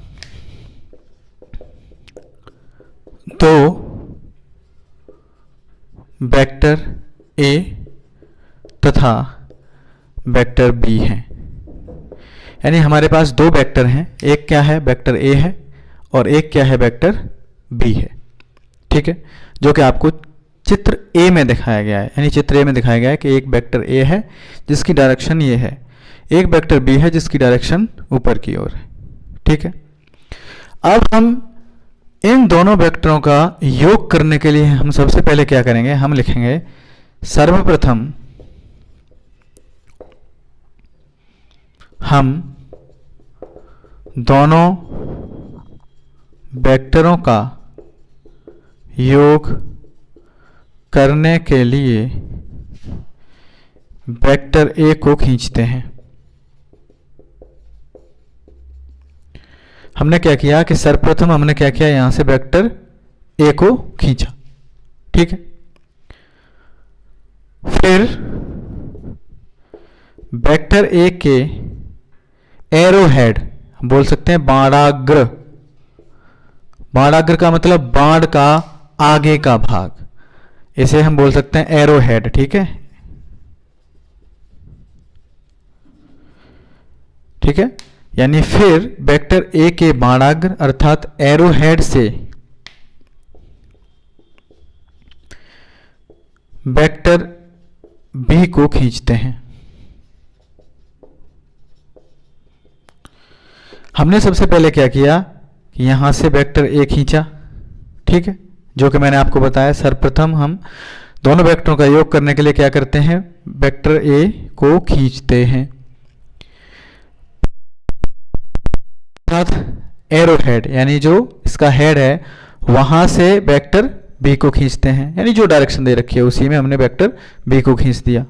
तो वेक्टर ए तथा वेक्टर बी हैं। यानी हमारे पास दो वेक्टर हैं, एक क्या है वेक्टर ए है और एक क्या है वेक्टर बी है। ठीक है, जो कि आपको चित्र ए में दिखाया गया है। यानी चित्र ए में दिखाया गया है कि एक वेक्टर ए है जिसकी डायरेक्शन ये है, एक वेक्टर बी है जिसकी डायरेक्शन ऊपर की ओर है। ठीक है, अब हम इन दोनों वेक्टरों का योग करने के लिए हम सबसे पहले क्या करेंगे, हम लिखेंगे सर्वप्रथम हम दोनों वेक्टरों का योग करने के लिए वेक्टर ए को खींचते हैं। हमने क्या किया कि सर्वप्रथम हमने क्या किया, यहां से वेक्टर ए को खींचा। ठीक है, फिर वेक्टर ए के एरो हेड, हम बोल सकते हैं बाणाग्र। बाणाग्र का मतलब बाण का आगे का भाग, इसे हम बोल सकते हैं एरो हेड। ठीक है, ठीक है, यानी फिर वेक्टर ए के बाणाग्र अर्थात एरो हेड से वेक्टर बी को खींचते हैं। हमने सबसे पहले क्या किया कि यहां से वेक्टर ए खींचा। ठीक है, जो कि मैंने आपको बताया सर्वप्रथम हम दोनों वेक्टरों का योग करने के लिए क्या करते हैं, वेक्टर ए को खींचते हैं। अर्थात एरो हेड यानी जो इसका हेड है वहां से वेक्टर बी को खींचते हैं, यानी जो डायरेक्शन दे रखी है उसी में हमने वेक्टर बी को खींच दिया।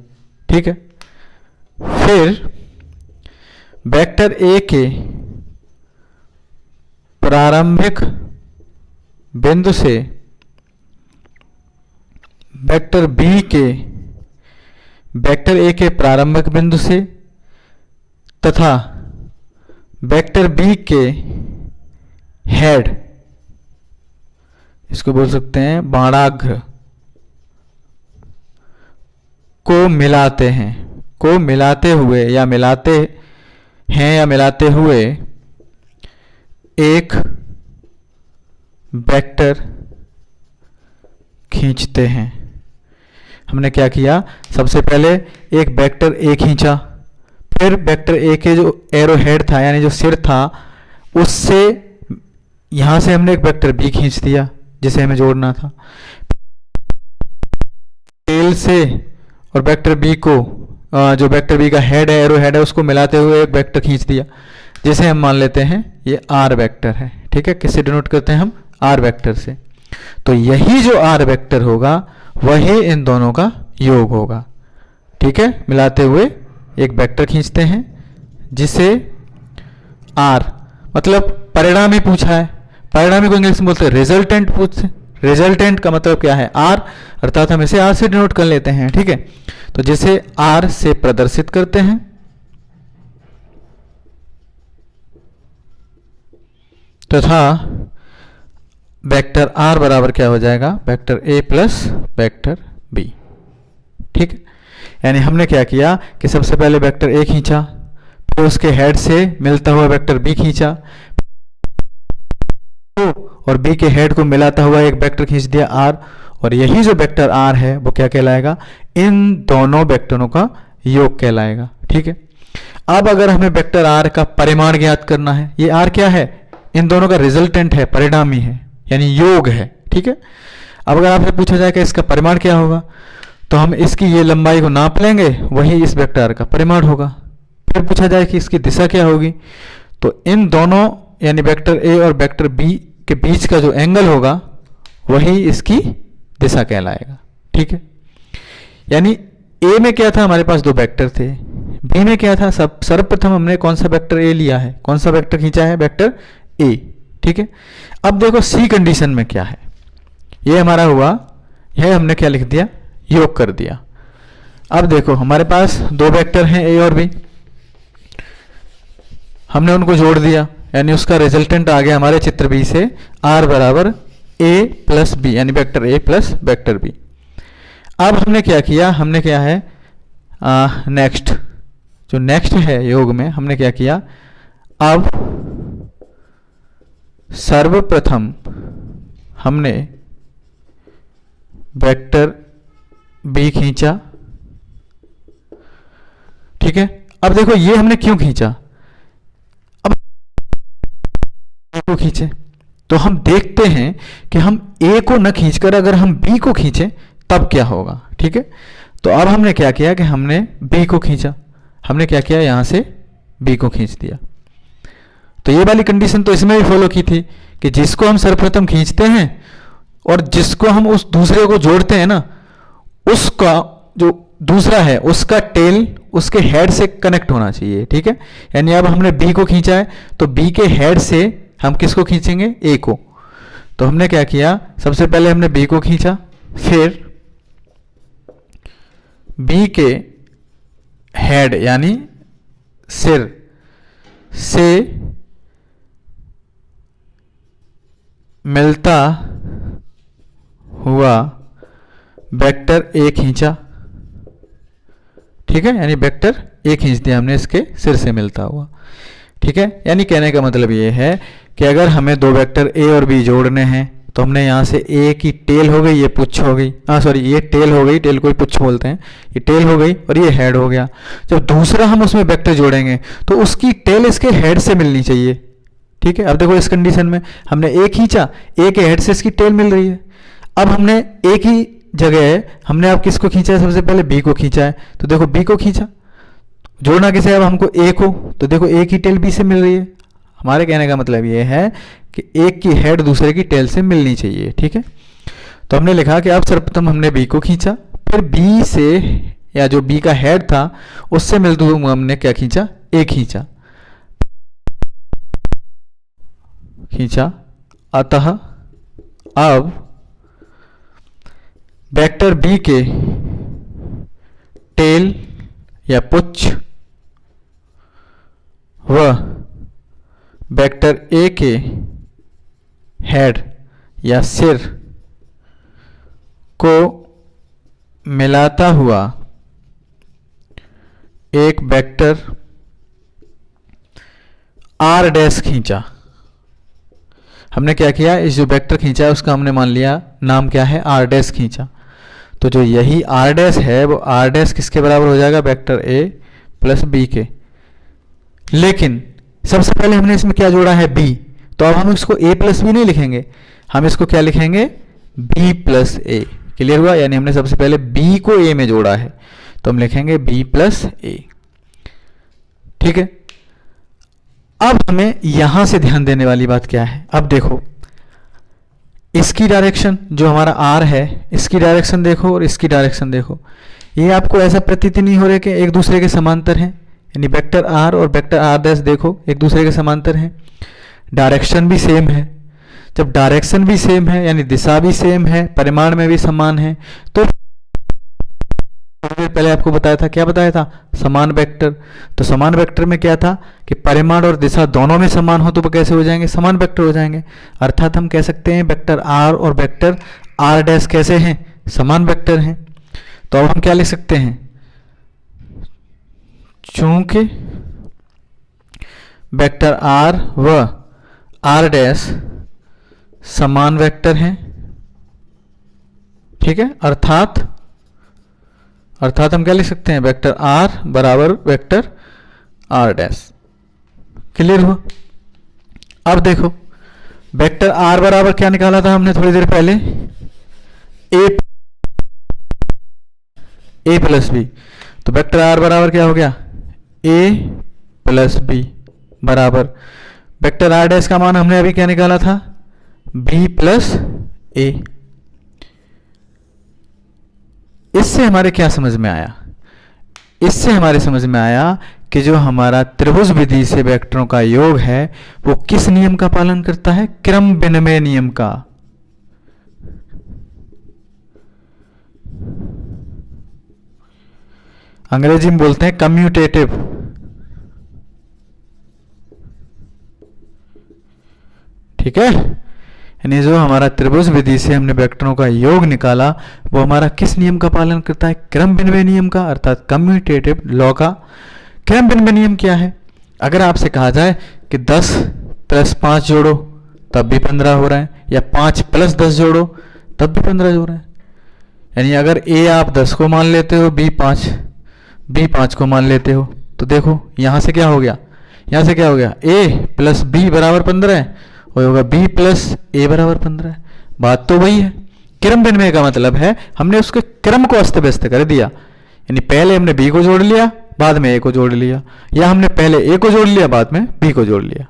ठीक है, फिर वेक्टर ए के प्रारंभिक बिंदु से वेक्टर बी के वेक्टर ए के प्रारंभिक बिंदु से तथा वेक्टर बी के हेड, इसको बोल सकते हैं बाणाग्र, को मिलाते हैं, को मिलाते हुए या मिलाते हैं या मिलाते हुए एक वेक्टर खींचते हैं। हमने क्या किया, सबसे पहले एक वेक्टर ए खींचा, फिर वेक्टर ए के जो एरो हेड था यानी जो सिर था उससे यहां से हमने एक वेक्टर बी खींच दिया जिसे हमें जोड़ना था। टेल से और वेक्टर बी को जो वेक्टर बी का हेड है एरो हेड है उसको मिलाते हुए एक वेक्टर खींच दिया जिसे हम मान लेते हैं ये आर वेक्टर है। ठीक है, किससे डिनोट करते हैं हम, आर वेक्टर से। तो यही जो आर वेक्टर होगा वही इन दोनों का योग होगा। ठीक है, मिलाते हुए एक वेक्टर खींचते हैं जिसे आर मतलब परिणामी पूछा है, परिणामी को इंग्लिश में बोलते हैं रिजल्टेंट पूछते। रिजल्टेंट का मतलब क्या है, आर, अर्थात हम इसे आर से डिनोट कर लेते हैं। ठीक है, तो जिसे आर से प्रदर्शित करते हैं तथा वेक्टर आर बराबर क्या हो जाएगा, vector A plus vector B. ठीक है, यानी हमने क्या किया कि सबसे पहले वेक्टर ए खींचा, फिर उसके हेड से मिलता हुआ वेक्टर बी खींचा और बी के हेड को मिलाता हुआ एक वेक्टर खींच दिया आर, और यही जो वेक्टर आर है वो क्या कहलाएगा, इन दोनों वेक्टरों का योग कहलाएगा। ठीक है, अब अगर हमें वेक्टर आर का परिमाण ज्ञात करना है, ये आर क्या है, इन दोनों का रिजल्टेंट है, परिणामी है यानी योग है। ठीक है, अब अगर आपसे पूछा जाए कि इसका परिमाण क्या होगा तो हम इसकी ये लंबाई को नाप लेंगे, वही इस वेक्टर आर का परिमाण होगा। फिर पूछा जाए कि इसकी दिशा क्या होगी, तो इन दोनों यानी वेक्टर ए और वेक्टर बी के बीच का जो एंगल होगा वही इसकी दिशा कहलाएगा। ठीक है, यानी ए में क्या था, हमारे पास दो वेक्टर थे, बी में क्या था, सर्वप्रथम हमने कौन सा वेक्टर ए लिया है, कौन सा वेक्टर खींचा है, वेक्टर ए। ठीक है, अब देखो सी कंडीशन में क्या है, ये हमारा हुआ, यह हमने क्या लिख दिया, योग कर दिया। अब देखो हमारे पास दो वेक्टर हैं ए और बी, हमने उनको जोड़ दिया यानी उसका रिजल्टेंट आ गया हमारे चित्र बी से आर बराबर ए प्लस बी, यानी vector A plus vector B. अब हमने क्या किया, हमने क्या है नेक्स्ट, जो नेक्स्ट है योग में हमने क्या किया, अब सर्वप्रथम हमने वेक्टर बी खींचा। ठीक है, अब देखो ये हमने क्यों खींचा, अब को खींचे तो हम देखते हैं कि हम ए को न खींचकर अगर हम बी को खींचे तब क्या होगा। ठीक है, तो अब हमने क्या किया कि हमने बी को खींचा, हमने क्या किया यहां से बी को खींच दिया। तो ये वाली कंडीशन तो इसमें भी फॉलो की थी कि जिसको हम सर्वप्रथम खींचते हैं और जिसको हम उस दूसरे को जोड़ते हैं ना, उसका जो दूसरा है उसका टेल उसके हेड से कनेक्ट होना चाहिए। ठीक है, यानी अब हमने बी को खींचा है तो बी के हेड से हम किसको खींचेंगे, ए को। तो हमने क्या किया, सबसे पहले हमने बी को खींचा, फिर बी के हेड यानी सिर से मिलता हुआ वेक्टर ए खींचा। ठीक है, यानी वेक्टर ए खींच दिया हमने इसके सिर से मिलता हुआ। ठीक है, यानी कहने का मतलब ये है कि अगर हमें दो वेक्टर ए और बी जोड़ने हैं तो हमने यहाँ से ए की टेल हो गई, ये पुच्छ हो गई, सॉरी ये टेल हो गई, टेल को ही पुच्छ बोलते हैं, ये टेल हो गई और ये हेड हो गया। जब दूसरा हम उसमें वेक्टर जोड़ेंगे तो उसकी टेल इसके हेड से मिलनी चाहिए। ठीक है, अब देखो इस कंडीशन में हमने ए खींचा, ए के हेड से इसकी टेल मिल रही है। अब हमने ए की जगह हमने अब किसको खींचा है, सबसे पहले बी को खींचा है, तो देखो बी को खींचा, जोड़ना किसे अब हमको ए को, तो देखो ए की टेल बी से मिल रही है। हमारे कहने का मतलब ये है कि एक की हेड दूसरे की टेल से मिलनी चाहिए। ठीक है, तो हमने लिखा कि अब सर्वप्रथम हमने बी को खींचा, फिर बी से या जो बी का हेड था उससे मिलते हुए हमने क्या खींचा, ए खींचा, अतः अब वेक्टर बी के टेल या पुच्छ व वेक्टर ए के हेड या सिर को मिलाता हुआ एक वेक्टर आर डैश खींचा। हमने क्या किया, इस जो वेक्टर खींचा है उसका हमने मान लिया नाम क्या है, आर डैश खींचा। तो जो यही आर डैश है वो आर डैश किसके बराबर हो जाएगा, वेक्टर ए प्लस बी के। लेकिन सबसे पहले हमने इसमें क्या जोड़ा है, बी, तो अब हम इसको ए प्लस बी नहीं लिखेंगे, हम इसको क्या लिखेंगे, बी प्लस ए। क्लियर हुआ, यानी हमने सबसे पहले बी को ए में जोड़ा है तो हम लिखेंगे बी प्लस ए। ठीक है, अब हमें यहां से ध्यान देने वाली बात क्या है, अब देखो इसकी डायरेक्शन जो हमारा आर है, इसकी डायरेक्शन देखो और इसकी डायरेक्शन देखो, ये आपको ऐसा प्रतीत नहीं हो रहा कि एक दूसरे के समांतर हैं, यानी वेक्टर आर और वेक्टर आर डैश देखो एक दूसरे के समांतर हैं, डायरेक्शन भी सेम है। जब डायरेक्शन भी सेम है यानी दिशा भी सेम है, परिमाण में भी समान है, तो पहले आपको बताया था, क्या बताया था, समान वेक्टर। तो समान वेक्टर में क्या था कि परिमाण और दिशा दोनों में समान हो तो वो कैसे हो जाएंगे, समान वेक्टर हो जाएंगे। अर्थात हम कह सकते हैं वेक्टर आर और वेक्टर आर डैश कैसे हैं, समान वेक्टर हैं। तो अब हम क्या लिख सकते हैं, चूंकि वेक्टर आर व आर डैश समान वेक्टर हैं, ठीक है, अर्थात हम क्या लिख सकते हैं, वेक्टर आर बराबर वेक्टर आर डैश। क्लियर हुआ। अब देखो वेक्टर आर बराबर क्या निकाला था हमने थोड़ी देर पहले, ए प्लस बी। तो वेक्टर आर बराबर क्या हो गया, ए प्लस बी बराबर वेक्टर आर डैश का मान हमने अभी क्या निकाला था, बी प्लस ए। इससे हमारे क्या समझ में आया, इससे हमारे समझ में आया कि जो हमारा त्रिभुज विधि से वेक्टरों का योग है वो किस नियम का पालन करता है, क्रम विनिमय नियम का। अंग्रेजी में बोलते हैं कम्यूटेटिव। ठीक है, यानी जो हमारा त्रिभुज विधि से हमने वेक्टरों का योग निकाला वो हमारा किस नियम का पालन करता है? क्रम विनिमय नियम का, अर्थात कम्यूटेटिव लॉ का। क्रम विनिमय नियम क्या है? अगर आपसे कहा जाए कि 10 + 5 जोड़ो तब भी 15 हो रहा है, या 5 + 10 जोड़ो तब भी 15 हो रहा है। यानी अगर ए आप 10 को मान लेते हो, बी 5 को मान लेते हो, तो देखो यहाँ से क्या हो गया, यहाँ से क्या हो गया, a + b = 15 है, और होगा b + a = 15 है। बात तो वही है। क्रम विनिमय का मतलब है हमने उसके क्रम को अस्त व्यस्त कर दिया, यानी पहले हमने b को जोड़ लिया, बाद में a को जोड़ लिया, या हमने पहले a को जोड़ लिया, बाद में b को जोड़ लिया।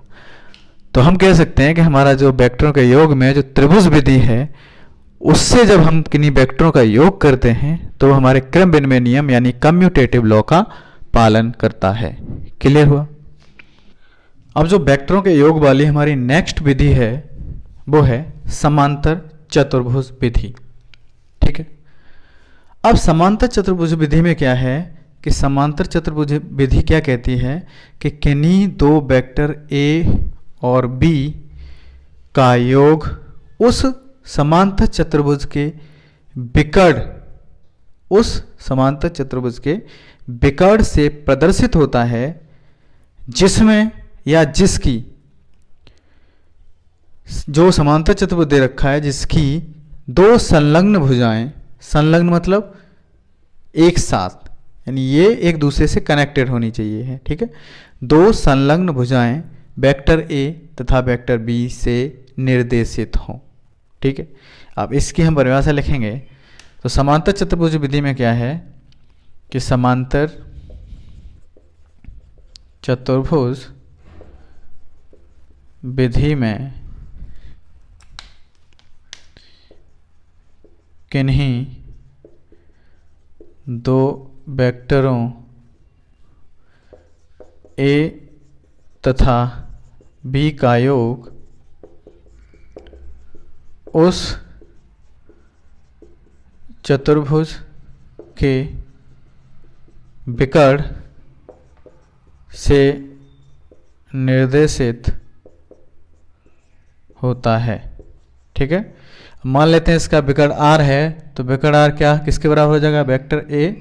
तो हम कह सकते हैं कि हमारा जो वेक्टरों के योग में जो त्रिभुज विधि है उससे जब हम किन्हीं वेक्टरों का योग करते हैं तो हमारे क्रम विनिमय नियम यानी कम्यूटेटिव लॉ का पालन करता है। क्लियर हुआ? अब जो वेक्टरों के योग वाली हमारी नेक्स्ट विधि है वो है समांतर चतुर्भुज विधि। ठीक है। अब समांतर चतुर्भुज विधि में क्या है कि समांतर चतुर्भुज विधि क्या कहती है कि किन्हीं दो वेक्टर a और b का योग उस समांतर चतुर्भुज के विकर्ण से प्रदर्शित होता है जिसमें या जिसकी जो समांतर चतुर्भुज दे रखा है जिसकी दो संलग्न भुजाएं, संलग्न मतलब एक साथ, यानी ये एक दूसरे से कनेक्टेड होनी चाहिए है। ठीक है। दो संलग्न भुजाएं वेक्टर a तथा वेक्टर b से निर्देशित हों। ठीक है। अब इसकी हम परिभाषा लिखेंगे तो समांतर चतुर्भुज विधि में क्या है कि समांतर चतुर्भुज विधि में किन्हीं दो वेक्टरों a तथा b का योग उस चतुर्भुज के विकर्ण से निर्देशित होता है। ठीक है। मान लेते हैं इसका विकर्ण r है तो विकर्ण r क्या किसके बराबर हो जाएगा? वेक्टर a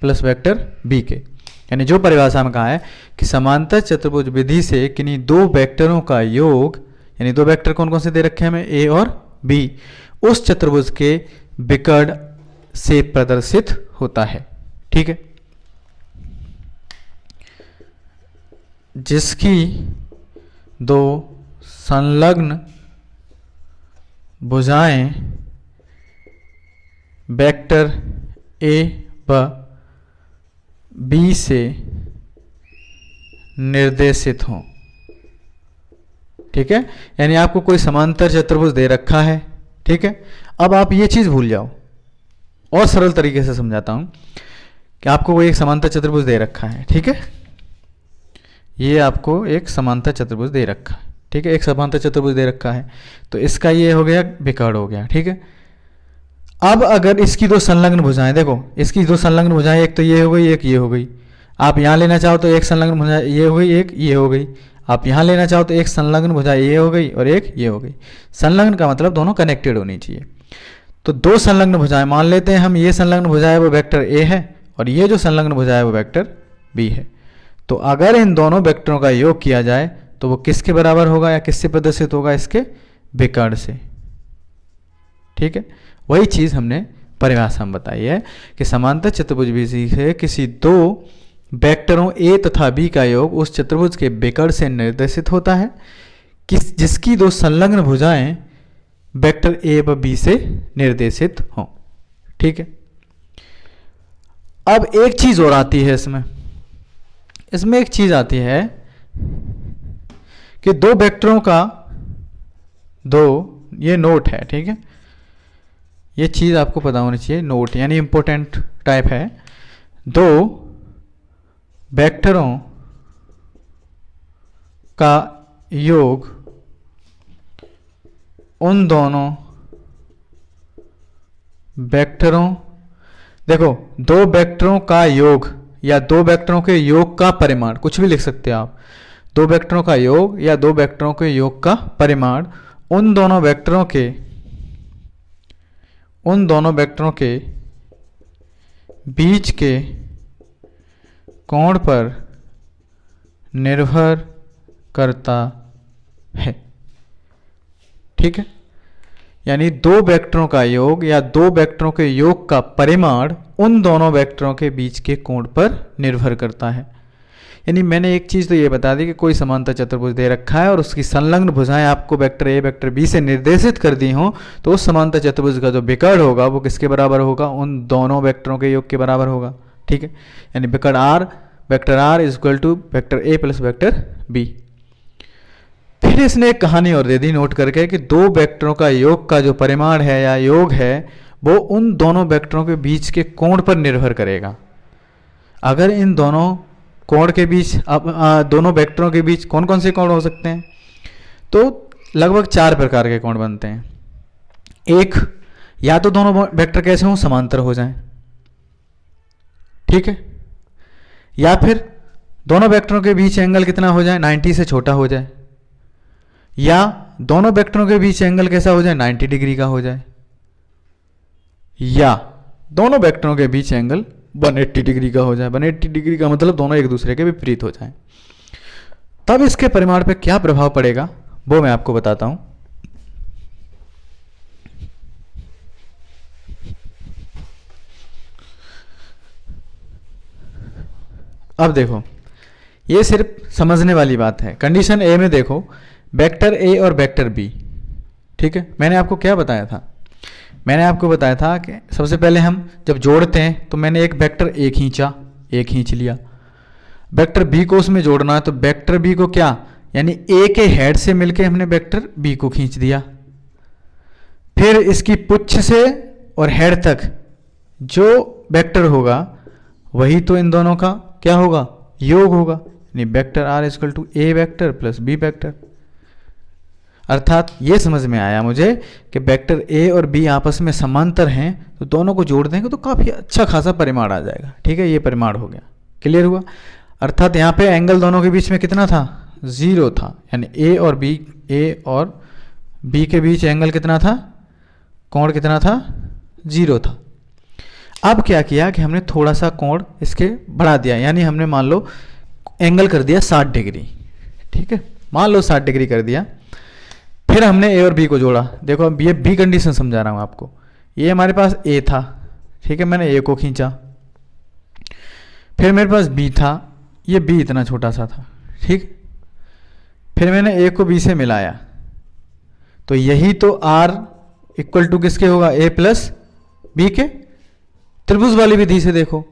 + वेक्टर b के। यानी जो परिभाषा में कहा है कि समांतर चतुर्भुज विधि से किन्हीं दो वेक्टरों का योग, यानी दो वेक्टर कौन कौन से दे रखे हैं हमें a और b, उस चतुर्भुज के विकर्ण से प्रदर्शित होता है। ठीक है। जिसकी दो संलग्न भुजाएं वेक्टर a व b से निर्देशित हों। ठीक है। यानी आपको कोई समांतर चतुर्भुज दे रखा है। ठीक है। अब आप ये चीज भूल जाओ, और सरल तरीके से समझाता हूं कि आपको कोई एक समांतर चतुर्भुज दे रखा है। ठीक है। ये आपको एक समांतर चतुर्भुज दे रखा है। ठीक है। एक समांतर चतुर्भुज दे रखा है तो इसका ये हो गया विकर्ण हो गया। ठीक है। अब अगर इसकी दो संलग्न भुजाएं, देखो इसकी दो संलग्न भुजाएं, एक तो ये हो गई, एक ये हो गई। आप यहाँ लेना चाहो तो एक संलग्न भुजा ये हो गई, एक ये हो गई। आप यहाँ लेना चाहो तो एक संलग्न भुजा ये हो गई और एक ये हो गई। संलग्न का मतलब दोनों कनेक्टेड होनी चाहिए। तो दो संलग्न भुजाएं मान लेते हैं हम, ये संलग्न भुजा है वो वेक्टर a है और ये जो संलग्न भुजा है वो वेक्टर b है। तो अगर इन दोनों वेक्टरों का योग किया जाए तो वो किसके बराबर होगा या किससे प्रदर्शित होगा? इसके विकर्ण से। ठीक है। वही चीज हमने परिभाषा में बताई है कि समांतर चतुर्भुज विधि से किसी दो वेक्टरों a तथा b का योग उस चतुर्भुज के विकर्ण से निर्देशित होता है जिसकी दो संलग्न भुजाएं वेक्टर a व b से निर्देशित हों। ठीक है। अब एक चीज और आती है इसमें एक चीज आती है कि दो वेक्टरों का ये नोट है। ठीक है। ये चीज आपको पता होनी चाहिए, नोट यानी इंपॉर्टेंट टाइप है। दो वेक्टरों का योग उन दोनों वेक्टरों, देखो दो वेक्टरों का योग या दो वेक्टरों के योग का परिमाण, कुछ भी लिख सकते हैं आप। दो वेक्टरों का योग या दो वेक्टरों के योग का परिमाण उन दोनों वेक्टरों के बीच के कोण पर निर्भर करता है। ठीक है, यानी दो वेक्टरों का योग या दो वेक्टरों के योग का परिमाण उन दोनों वेक्टरों के बीच के कोण पर निर्भर करता है। यानी मैंने एक चीज़ तो ये बता दी कि कोई समांतर चतुर्भुज दे रखा है और उसकी संलग्न भुजाएं आपको वेक्टर ए वेक्टर बी से निर्देशित कर दी हों, तो उस समांतर चतुर्भुज का जो विकर्ण होगा वो किसके बराबर होगा? उन दोनों वेक्टरों के योग के बराबर होगा। ठीक है, यानी विकर्ण R, vector R is equal to vector A plus vector B. फिर इसने एक कहानी और दे दी नोट करके कि दो वेक्टरों का योग का जो परिमाण है या योग है वो उन दोनों वेक्टरों के बीच के कोण पर निर्भर करेगा। अगर इन दोनों कोण के बीच दोनों वेक्टरों के बीच कौन कौन से कोण हो सकते हैं? तो लगभग 4 प्रकार के कोण बनते हैं। एक, या तो दोनों वेक्टर कैसे हों? समांतर हो जाएं। ठीक है, या फिर दोनों वेक्टरों के बीच एंगल कितना हो जाए? 90 से छोटा हो जाए। या दोनों वेक्टरों के बीच एंगल कैसा हो जाए? 90 डिग्री का हो जाए। या दोनों वेक्टरों के बीच एंगल 180 डिग्री का हो जाए। 180 डिग्री का मतलब दोनों एक दूसरे के विपरीत हो जाएं। तब इसके परिमाण पे क्या प्रभाव पड़ेगा वो मैं आपको बताता हूं। अब देखो, ये सिर्फ समझने वाली बात है। कंडीशन ए में देखो, वेक्टर ए और वेक्टर बी। ठीक है, मैंने आपको क्या बताया था? मैंने आपको बताया था कि सबसे पहले हम जब जोड़ते हैं तो मैंने एक वेक्टर ए खींचा, ए खींच लिया। वेक्टर बी को उसमें जोड़ना है तो वेक्टर बी को क्या, यानी ए के हेड से मिलके हमने वेक्टर बी को खींच दिया। फिर इसकी पुच्छ से और हेड तक जो वेक्टर होगा वही तो इन दोनों का क्या होगा? योग होगा। यानी vector R equal to A vector plus B vector. अर्थात ये समझ में आया मुझे कि वेक्टर ए और बी आपस में समांतर हैं, तो दोनों को जोड़ देंगे तो काफ़ी अच्छा खासा परिमाण आ जाएगा। ठीक है, ये परिमाण हो गया, क्लियर हुआ। अर्थात यहाँ पे एंगल दोनों के बीच में कितना था? 0 था। यानी ए और बी के बीच एंगल कितना था? कोण कितना था? 0 था। अब क्या किया कि हमने थोड़ा सा कोण इसके बढ़ा दिया, यानी हमने मान लो एंगल कर दिया 60 डिग्री। ठीक है, मान लो 60 डिग्री कर दिया। फिर हमने ए और बी को जोड़ा। देखो अब ये बी कंडीशन समझा रहा हूँ आपको। ये हमारे पास ए था, ठीक है, मैंने ए को खींचा। फिर मेरे पास बी था, ये बी इतना छोटा सा था। ठीक, फिर मैंने ए को बी से मिलाया, तो यही तो आर इक्वल टू किसके होगा? ए प्लस बी के। त्रिभुज वाली विधि से देखो,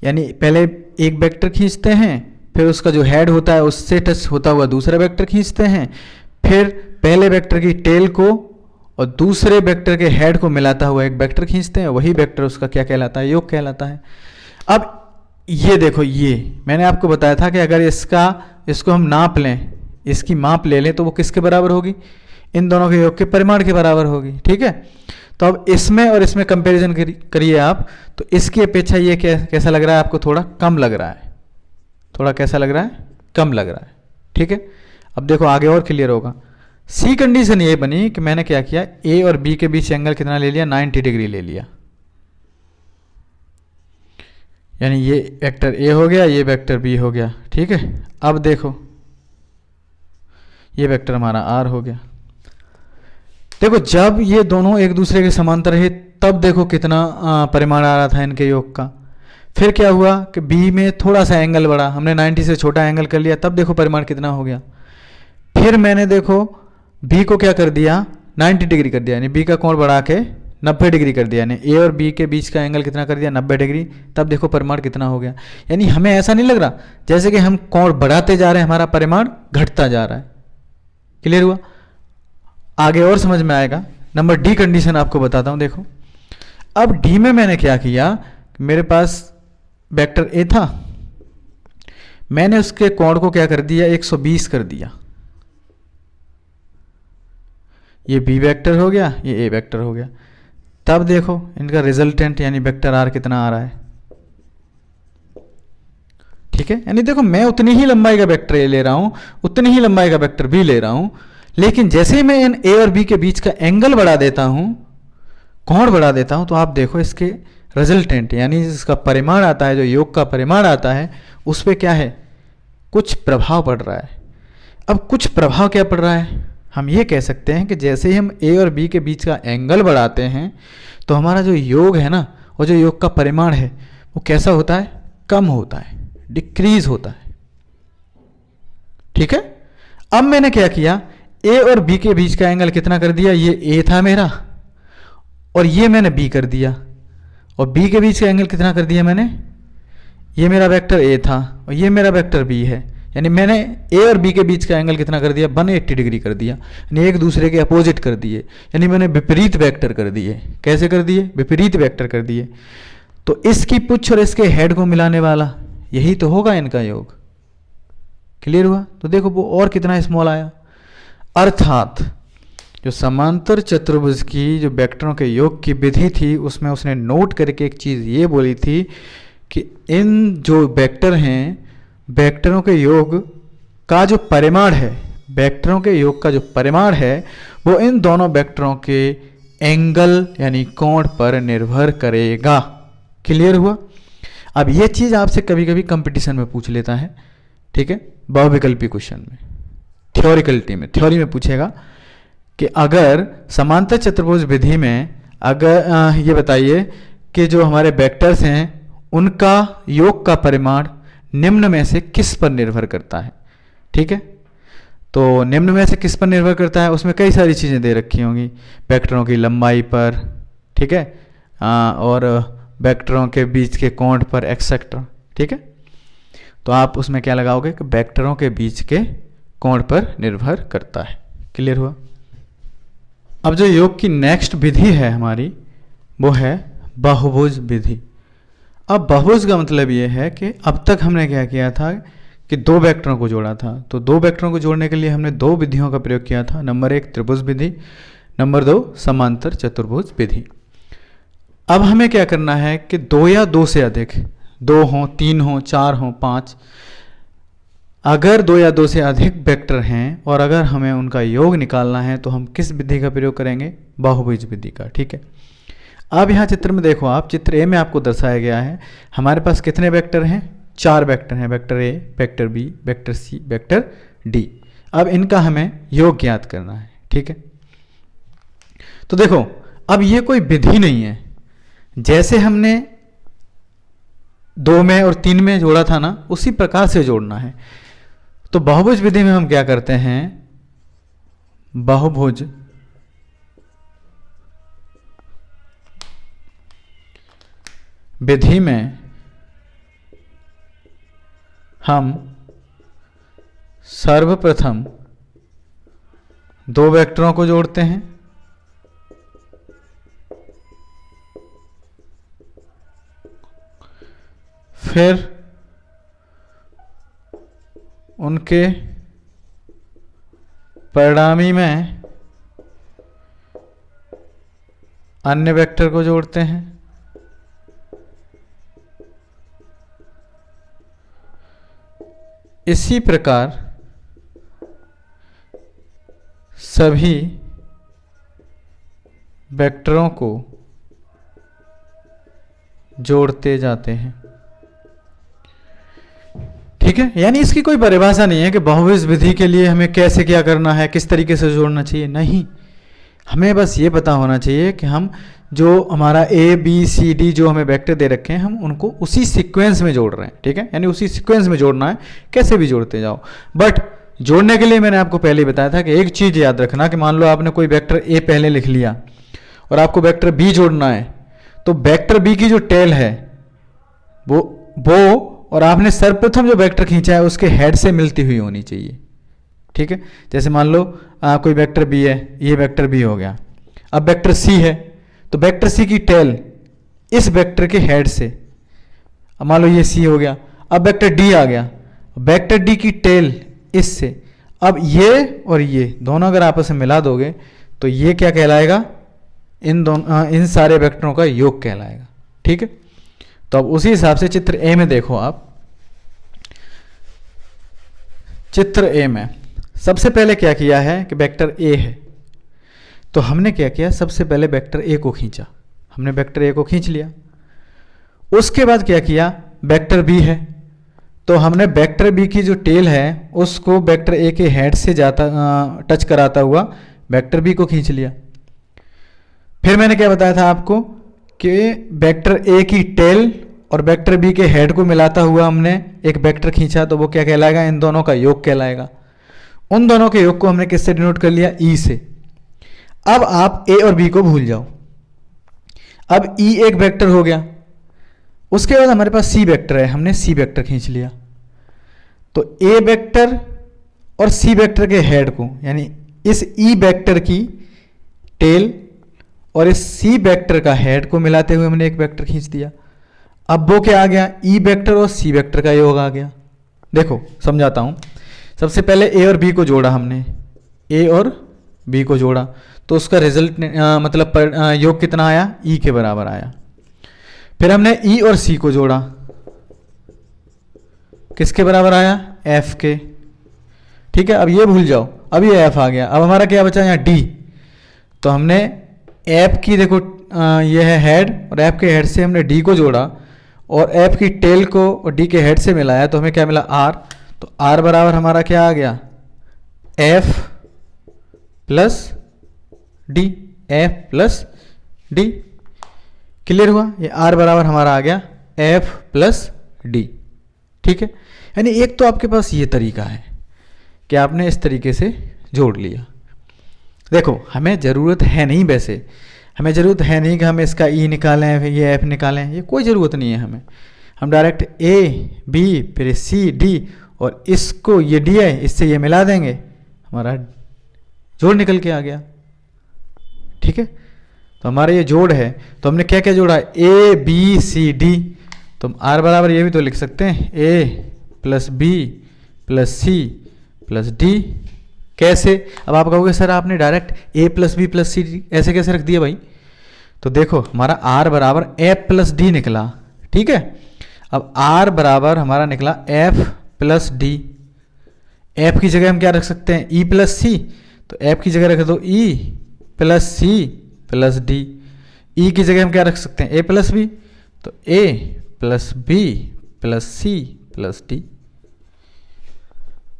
यानी पहले एक वेक्टर खींचते हैं, फिर उसका जो हेड होता है उससे टच होता हुआ दूसरा वेक्टर खींचते हैं, फिर पहले वेक्टर की टेल को और दूसरे वेक्टर के हेड को मिलाता हुआ एक वेक्टर खींचते हैं, वही वेक्टर उसका क्या कहलाता है? योग कहलाता है। अब ये देखो, ये मैंने आपको बताया था कि अगर इसको हम नाप लें, इसकी माप ले लें, तो वो किसके बराबर होगी? इन दोनों के योग के परिमाण के बराबर होगी। ठीक है, तो अब इसमें और इसमें कंपैरिजन करिए आप, तो इसकी अपेक्षा ये कैसा लग रहा है आपको? थोड़ा कम लग रहा है। थोड़ा कैसा लग रहा है? कम लग रहा है। ठीक है, अब देखो आगे और क्लियर होगा। सी कंडीशन ये बनी कि मैंने क्या किया, ए और बी के बीच एंगल कितना ले लिया? 90 डिग्री ले लिया। यानी ये वेक्टर ए हो गया, ये वेक्टर बी हो गया। ठीक है, अब देखो ये वेक्टर हमारा आर हो गया। देखो जब ये दोनों एक दूसरे के समांतर है तब देखो कितना परिमाण आ रहा था इनके योग का। फिर क्या हुआ कि बी में थोड़ा सा एंगल बढ़ा, हमने 90 से छोटा एंगल कर लिया, तब देखो परिमाण कितना हो गया। फिर मैंने देखो बी को क्या कर दिया? 90 डिग्री कर दिया, यानी बी का कोण बढ़ा के 90 डिग्री कर दिया, यानी ए और बी के बीच का एंगल कितना कर दिया? 90 डिग्री। तब देखो परिमाण कितना हो गया। यानी हमें ऐसा नहीं लग रहा जैसे कि हम कोण बढ़ाते जा रहे हैं, हमारा परिमाण घटता जा रहा है। क्लियर हुआ? आगे और समझ में आएगा। नंबर डी कंडीशन आपको बताता हूं। देखो अब डी में मैंने क्या किया, मेरे पास वेक्टर ए था, मैंने उसके कोण को क्या कर दिया? 120 कर दिया। ये बी वेक्टर हो गया, ये ए वेक्टर हो गया। तब देखो इनका रिजल्टेंट यानी वेक्टर आर कितना आ रहा है। ठीक है, यानी देखो मैं उतनी ही लंबाई का वेक्टर ए ले रहा हूं, उतनी ही लंबाई का वेक्टर बी ले रहा हूं, लेकिन जैसे ही मैं इन ए और बी के बीच का एंगल बढ़ा देता हूं, कोण बढ़ा देता हूं, तो आप देखो इसके रिजल्टेंट यानी इसका परिमाण आता है, जो योग का परिमाण आता है, उस पर क्या है, कुछ प्रभाव पड़ रहा है। अब कुछ प्रभाव क्या पड़ रहा है, हम ये कह सकते हैं कि जैसे ही हम ए और बी के बीच का एंगल बढ़ाते हैं तो हमारा जो योग है ना, और जो योग का परिमाण है वो कैसा होता है, कम होता है, डिक्रीज होता है। ठीक है। अब मैंने क्या किया, ए और बी के बीच का एंगल कितना कर दिया, ये ए था मेरा और ये मैंने बी कर दिया, और बी के बीच का एंगल कितना कर दिया मैंने, ये मेरा वेक्टर ए था और ये मेरा वेक्टर बी है, यानी मैंने ए और बी के बीच का एंगल कितना कर दिया, 180 डिग्री कर दिया, यानी एक दूसरे के अपोजिट कर दिए, यानी मैंने विपरीत वेक्टर कर दिए। कैसे कर दिए, विपरीत वेक्टर कर दिए। तो इसकी पुच्छ और इसके हेड को मिलाने वाला यही तो होगा इनका योग। क्लियर हुआ। तो देखो वो और कितना स्मॉल आया, अर्थात जो समांतर चतुर्भुज की जो वेक्टरों के योग की विधि थी उसमें उसने नोट करके एक चीज़ ये बोली थी कि इन जो वेक्टर हैं, वेक्टरों के योग का जो परिमाण है, वेक्टरों के योग का जो परिमाण है वो इन दोनों वेक्टरों के एंगल यानी कोण पर निर्भर करेगा। क्लियर हुआ। अब ये चीज़ आपसे कभी कभी कंपटीशन में पूछ लेता है, ठीक है, बहुविकल्पी क्वेश्चन में, थ्योरी में पूछेगा कि अगर समांतर चतुर्भुज विधि में अगर ये बताइए कि जो हमारे वेक्टर्स हैं उनका योग का परिमाण निम्न में से किस पर निर्भर करता है। ठीक है। तो निम्न में से किस पर निर्भर करता है, उसमें कई सारी चीज़ें दे रखी होंगी, वेक्टरों की लंबाई पर, ठीक है, और वेक्टरों के बीच के कोण पर एक्सेट्रा। ठीक है। तो आप उसमें क्या लगाओगे कि वेक्टरों के बीच के कोण पर निर्भर करता है। क्लियर हुआ। अब जो योग की नेक्स्ट विधि है हमारी वो है बहुभुज विधि। अब बहुभुज का मतलब ये है कि अब तक हमने क्या किया था कि दो वेक्टरों को जोड़ा था, तो दो वेक्टरों को जोड़ने के लिए हमने दो विधियों का प्रयोग किया था। नंबर 1 त्रिभुज विधि, नंबर 2 समांतर चतुर्भुज विधि। अब हमें क्या करना है कि दो या दो से अधिक, 2 हो, 3 हो, 4 हो, 5, अगर 2 या 2 से अधिक वेक्टर हैं और अगर हमें उनका योग निकालना है तो हम किस विधि का प्रयोग करेंगे, बहुभुज विधि का। ठीक है। अब यहाँ चित्र में देखो आप, चित्र ए में आपको दर्शाया गया है हमारे पास कितने वेक्टर हैं, 4 वेक्टर हैं, vector A, vector B, vector C, vector D. अब इनका हमें योग ज्ञात करना है। ठीक है। तो देखो अब ये कोई विधि नहीं है, जैसे हमने 2 में और 3 में जोड़ा था ना, उसी प्रकार से जोड़ना है। तो बहुभुज विधि में हम क्या करते हैं, बहुभुज विधि में हम सर्वप्रथम 2 वेक्टरों को जोड़ते हैं, फिर उनके परिणामी में अन्य वेक्टर को जोड़ते हैं, इसी प्रकार सभी वेक्टरों को जोड़ते जाते हैं। ठीक है। यानी इसकी कोई परिभाषा नहीं है कि बहुभुज विधि के लिए हमें कैसे क्या करना है, किस तरीके से जोड़ना चाहिए, नहीं, हमें बस ये पता होना चाहिए कि हम जो हमारा ए बी सी डी जो हमें वेक्टर दे रखे हैं हम उनको उसी सीक्वेंस में जोड़ रहे हैं। ठीक है। यानी उसी सीक्वेंस में जोड़ना है, कैसे भी जोड़ते जाओ। बट जोड़ने के लिए मैंने आपको पहले ही बताया था कि एक चीज़ याद रखना कि मान लो आपने कोई वेक्टर ए पहले लिख लिया और आपको वेक्टर बी जोड़ना है, तो वेक्टर बी की जो टेल है वो और आपने सर्वप्रथम जो वेक्टर खींचा है उसके हेड से मिलती हुई होनी चाहिए। ठीक है। जैसे मान लो कोई वेक्टर बी है, ये वेक्टर बी हो गया। अब वेक्टर सी है तो वेक्टर सी की टेल इस वेक्टर के हेड से, अब मान लो ये सी हो गया। अब वेक्टर डी आ गया, वेक्टर डी की टेल इससे। अब ये और ये दोनों अगर आपस में मिला दोगे तो ये क्या कहलाएगा, इन सारे वेक्टरों का योग कहलाएगा। ठीक है। तो अब उसी हिसाब से चित्र ए में देखो आप, चित्र ए में सबसे पहले क्या किया है कि वेक्टर ए है, तो हमने क्या किया, सबसे पहले वेक्टर ए को खींचा, हमने वेक्टर ए को खींच लिया। उसके बाद क्या किया, वेक्टर बी है, तो हमने वेक्टर बी की जो टेल है उसको वेक्टर ए के हेड से जाता टच कराता हुआ वेक्टर बी को खींच लिया। फिर मैंने क्या बताया था आपको कि वेक्टर ए की टेल और वेक्टर बी के हेड को मिलाता हुआ हमने एक वेक्टर खींचा, तो वो क्या कहलाएगा, इन दोनों का योग कहलाएगा। उन दोनों के योग को हमने किससे डिनोट कर लिया, ई से। अब आप ए और बी को भूल जाओ। अब ई एक वेक्टर हो गया, उसके बाद हमारे पास सी वेक्टर है, हमने सी वेक्टर खींच लिया। तो ए वेक्टर और सी वेक्टर के हेड को, यानी इस ई वेक्टर की टेल और इस सी वेक्टर का हेड को मिलाते हुए हमने एक वेक्टर खींच दिया। अब वो क्या आ गया, ई वेक्टर और सी वेक्टर का योग आ गया। देखो समझाता हूं। सबसे पहले ए और बी को जोड़ा हमने, ए और बी को जोड़ा, तो उसका रिजल्ट योग कितना आया, ई के बराबर आया। फिर हमने ई और सी को जोड़ा, किसके बराबर आया, एफ के। ठीक है, अब ये भूल जाओ, अब ये एफ आ गया। अब हमारा क्या बचा यहाँ, डी। तो हमने एफ की, देखो ये है हेड, और एफ के हेड से हमने डी को जोड़ा और एफ की टेल को और डी के हेड से मिलाया, तो हमें क्या मिला, आर। तो आर बराबर हमारा क्या आ गया, F plus D, F plus D. Clear हुआ, ये आर बराबर हमारा आ गया एफ प्लस डी। ठीक है, यानी एक तो आपके पास ये तरीका है कि आपने इस तरीके से जोड़ लिया। देखो हमें ज़रूरत है नहीं, वैसे हमें ज़रूरत है नहीं कि हम इसका ई निकालें फिर ये एफ निकालें, ये कोई ज़रूरत नहीं है हमें। हम डायरेक्ट ए बी फिर सी डी और इसको ये डी है, इससे ये मिला देंगे, हमारा जोड़ निकल के आ गया। ठीक है, तो हमारा ये जोड़ है, तो हमने क्या क्या जोड़ा, ए बी सी डी। तो हम आर बराबर ये भी तो लिख सकते हैं, A plus B plus C plus D. कैसे, अब आप कहोगे सर आपने direct A plus B plus C D ऐसे कैसे रख दिया भाई। तो देखो हमारा आर बराबर एफ प्लस डी निकला। ठीक है, अब आर बराबर हमारा निकला एफ प्लस डी। एफ की जगह हम क्या रख सकते हैं, ई प्लस सी, तो एफ की जगह रख दो E plus C plus D. E की जगह हम क्या रख सकते हैं, ए प्लस बी, तो A plus B plus C plus D.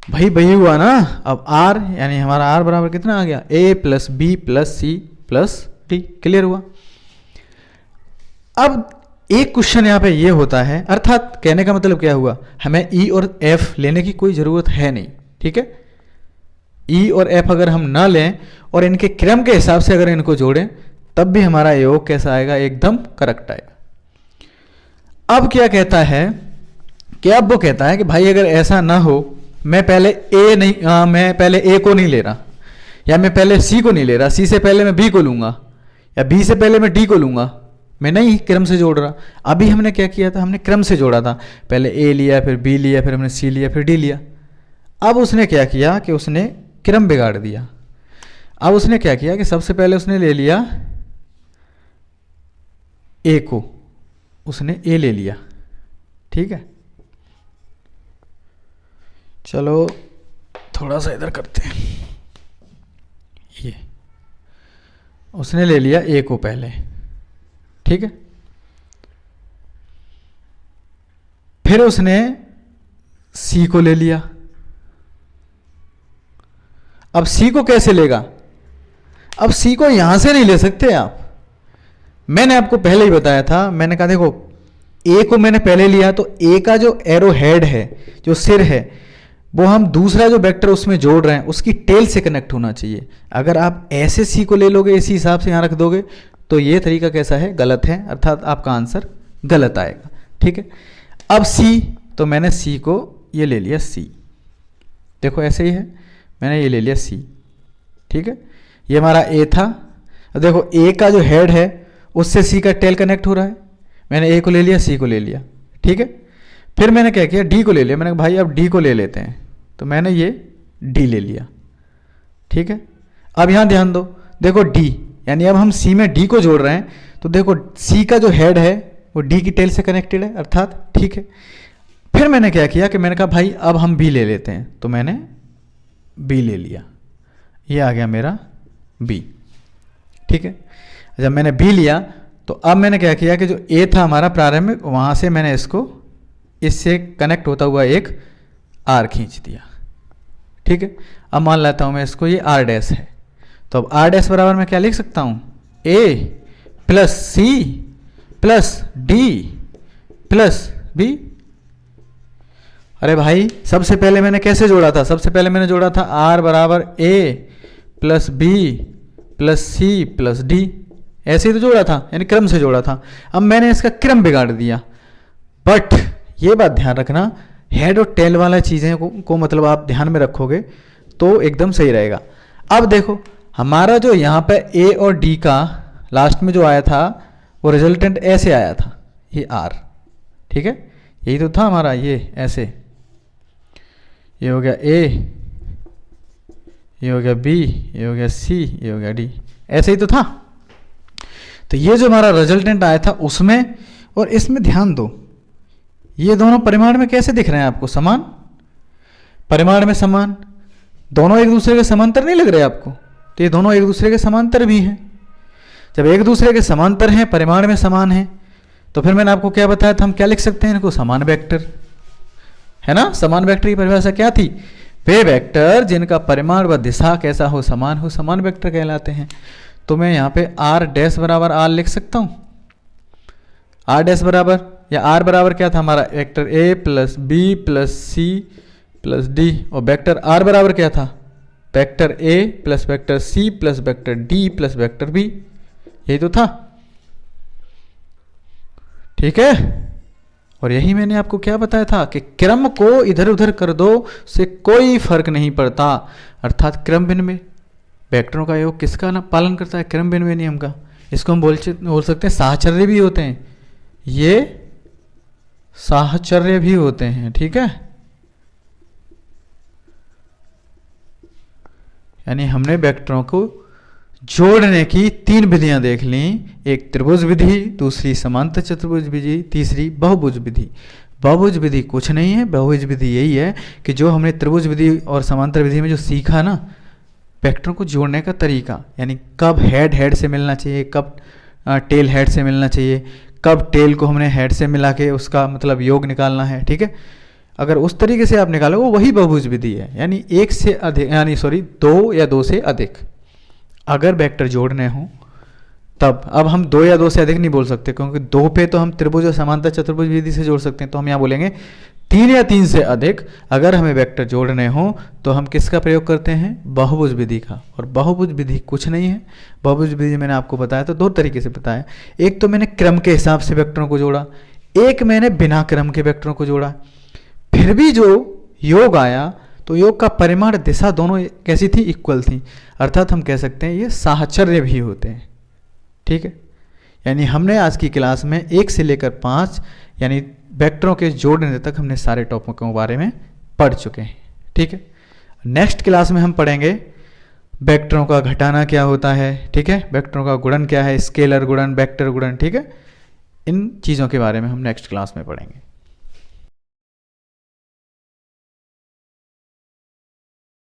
भाई वही हुआ ना। अब आर यानी हमारा आर बराबर कितना आ गया, A plus B plus C plus D. Clear हुआ। अब एक क्वेश्चन यहाँ पे ये होता है, अर्थात कहने का मतलब क्या हुआ, हमें ई और एफ लेने की कोई ज़रूरत है नहीं। ठीक है, ई और एफ अगर हम ना लें और इनके क्रम के हिसाब से अगर इनको जोड़ें, तब भी हमारा योग कैसा आएगा, एकदम करेक्ट आएगा। अब क्या कहता है कि अब वो कहता है कि भाई अगर ऐसा ना हो, मैं पहले मैं पहले ए को नहीं ले रहा, या मैं पहले सी को नहीं ले रहा, सी से पहले मैं बी को लूँगा, या बी से पहले मैं डी को लूँगा, मैं नहीं क्रम से जोड़ रहा। अभी हमने क्या किया था, हमने क्रम से जोड़ा था, पहले ए लिया फिर बी लिया फिर हमने सी लिया फिर डी लिया। अब उसने क्या किया कि उसने क्रम बिगाड़ दिया। अब उसने क्या किया कि सबसे पहले उसने ले लिया ए को, उसने ए ले लिया। ठीक है, चलो थोड़ा सा इधर करते हैं, ये उसने ले लिया ए को पहले। ठीक है, फिर उसने सी को ले लिया। अब सी को कैसे लेगा, अब सी को यहां से नहीं ले सकते आप। मैंने आपको पहले ही बताया था, मैंने कहा देखो ए को मैंने पहले लिया, तो ए का जो एरो हेड है, जो सिर है, वो हम दूसरा जो वेक्टर उसमें जोड़ रहे हैं उसकी टेल से कनेक्ट होना चाहिए। अगर आप ऐसे सी को ले लोगे, इसी हिसाब से यहाँ रख दोगे, तो ये तरीका कैसा है, गलत है, अर्थात आपका आंसर गलत आएगा। ठीक है, अब सी, तो मैंने सी को ये ले लिया सी, देखो ऐसे ही है, मैंने ये ले लिया सी। ठीक है, ये हमारा ए था, देखो ए का जो हेड है उससे सी का टेल कनेक्ट हो रहा है, मैंने ए को ले लिया सी को ले लिया। ठीक है, फिर मैंने क्या किया, डी को ले लिया, मैंने कहा भाई अब डी को ले लेते हैं, तो मैंने ये डी ले लिया। ठीक है, अब यहाँ ध्यान दो, देखो डी यानी अब हम सी में डी को जोड़ रहे हैं, तो देखो सी का जो हेड है वो डी की टेल से कनेक्टेड है, अर्थात ठीक है। फिर मैंने क्या किया कि मैंने कहा भाई अब हम बी ले लेते हैं, तो मैंने बी ले लिया, ये आ गया मेरा बी। ठीक है, जब मैंने बी लिया तो अब मैंने क्या किया कि जो ए था हमारा प्रारंभिक, वहाँ से मैंने इसको इससे कनेक्ट होता हुआ एक आर खींच दिया। ठीक है, अब मान लेता हूँ मैं इसको ये आर डैश है, तो अब आर डैश बराबर मैं क्या लिख सकता हूँ, A plus C plus D plus B. अरे भाई सबसे पहले मैंने कैसे जोड़ा था, सबसे पहले मैंने जोड़ा था आर बराबर A plus B plus C plus D, ऐसे ही तो जोड़ा था, यानी क्रम से जोड़ा था। अब मैंने इसका क्रम बिगाड़ दिया, बट ये बात ध्यान रखना, हेड और टेल वाला चीज़ें को मतलब आप ध्यान में रखोगे तो एकदम सही रहेगा। अब देखो हमारा जो यहाँ पे ए और डी का लास्ट में जो आया था वो रिजल्टेंट ऐसे आया था, ये आर। ठीक है, यही तो था हमारा, ये ऐसे, ये हो गया ए, ये हो गया बी, ये हो गया सी, ये हो गया डी, ऐसे ही तो था। तो ये जो हमारा रिजल्टेंट आया था उसमें और इसमें ध्यान दो, ये दोनों परिमाण में कैसे दिख रहे हैं आपको, समान, परिमाण में समान, दोनों एक दूसरे के समांतर नहीं लग रहे आपको, तो ये दोनों एक दूसरे के समांतर भी हैं। जब एक दूसरे के समांतर हैं, परिमाण में समान हैं, तो फिर मैंने आपको क्या बताया था, हम क्या लिख सकते हैं इनको, समान वेक्टर, है ना। समान वेक्टर की परिभाषा क्या थी, वे वेक्टर जिनका परिमाण व दिशा कैसा हो, समान वेक्टर कहलाते हैं। तो मैं यहाँ पे आर डैश बराबर आर लिख सकता हूँ, आर डैश बराबर, या आर बराबर क्या था हमारा, vector A plus B plus C plus D, और वेक्टर आर बराबर क्या था, vector A plus vector C plus vector D plus vector B, यही तो था। ठीक है, और यही मैंने आपको क्या बताया था कि क्रम को इधर उधर कर दो से कोई फर्क नहीं पड़ता, अर्थात क्रम भिन्न में वेक्टरों का योग किसका ना पालन करता है, क्रम भिन्न में नियम का। इसको हम बोल सकते हैं साहचर्य भी होते हैं, ये साहचर्य भी होते हैं। ठीक है, यानी हमने वेक्टरों को जोड़ने की 3 विधियां देख ली, एक त्रिभुज विधि, दूसरी समांतर चतुर्भुज विधि, तीसरी बहुभुज विधि। बहुभुज विधि कुछ नहीं है, बहुभुज विधि यही है कि जो हमने त्रिभुज विधि और समांतर विधि में जो सीखा ना, वेक्टरों को जोड़ने का तरीका, यानी कब हेड हेड से मिलना चाहिए, कब टेल हेड से मिलना चाहिए, कब टेल को हमने हेड से मिला के उसका मतलब योग निकालना है। ठीक है, अगर उस तरीके से आप निकालो वो वही बहुभुज विधि है, यानी एक से अधिक, यानी सॉरी 2 या 2 से अधिक अगर वेक्टर जोड़ने हों तब। अब हम 2 या 2 से अधिक नहीं बोल सकते, क्योंकि 2 पे तो हम त्रिभुज और समांतर चतुर्भुज विधि से जोड़ सकते हैं, तो हम यहाँ बोलेंगे 3 या 3 से अधिक अगर हमें वेक्टर जोड़ने हों तो हम किसका प्रयोग करते हैं, बहुभुज विधि का। और बहुभुज विधि कुछ नहीं है, बहुभुज विधि मैंने आपको बताया तो 2 तरीके से बताया, एक तो मैंने क्रम के हिसाब से वेक्टरों को जोड़ा, एक मैंने बिना क्रम के वेक्टरों को जोड़ा, फिर भी जो योग आया तो योग का परिमाण दिशा दोनों कैसी थी, इक्वल थी, अर्थात हम कह सकते हैं ये साहचर्य भी होते हैं। ठीक है, यानी हमने आज की क्लास में 1 से लेकर 5 यानी वेक्टरों के जोड़ने तक हमने सारे टॉपिकों के बारे में पढ़ चुके हैं। ठीक है, नेक्स्ट क्लास में हम पढ़ेंगे वेक्टरों का घटाना क्या होता है, ठीक है, वेक्टरों का गुणन क्या है, स्केलर गुणन, वेक्टर गुणन। ठीक है, इन चीज़ों के बारे में हम नेक्स्ट क्लास में पढ़ेंगे।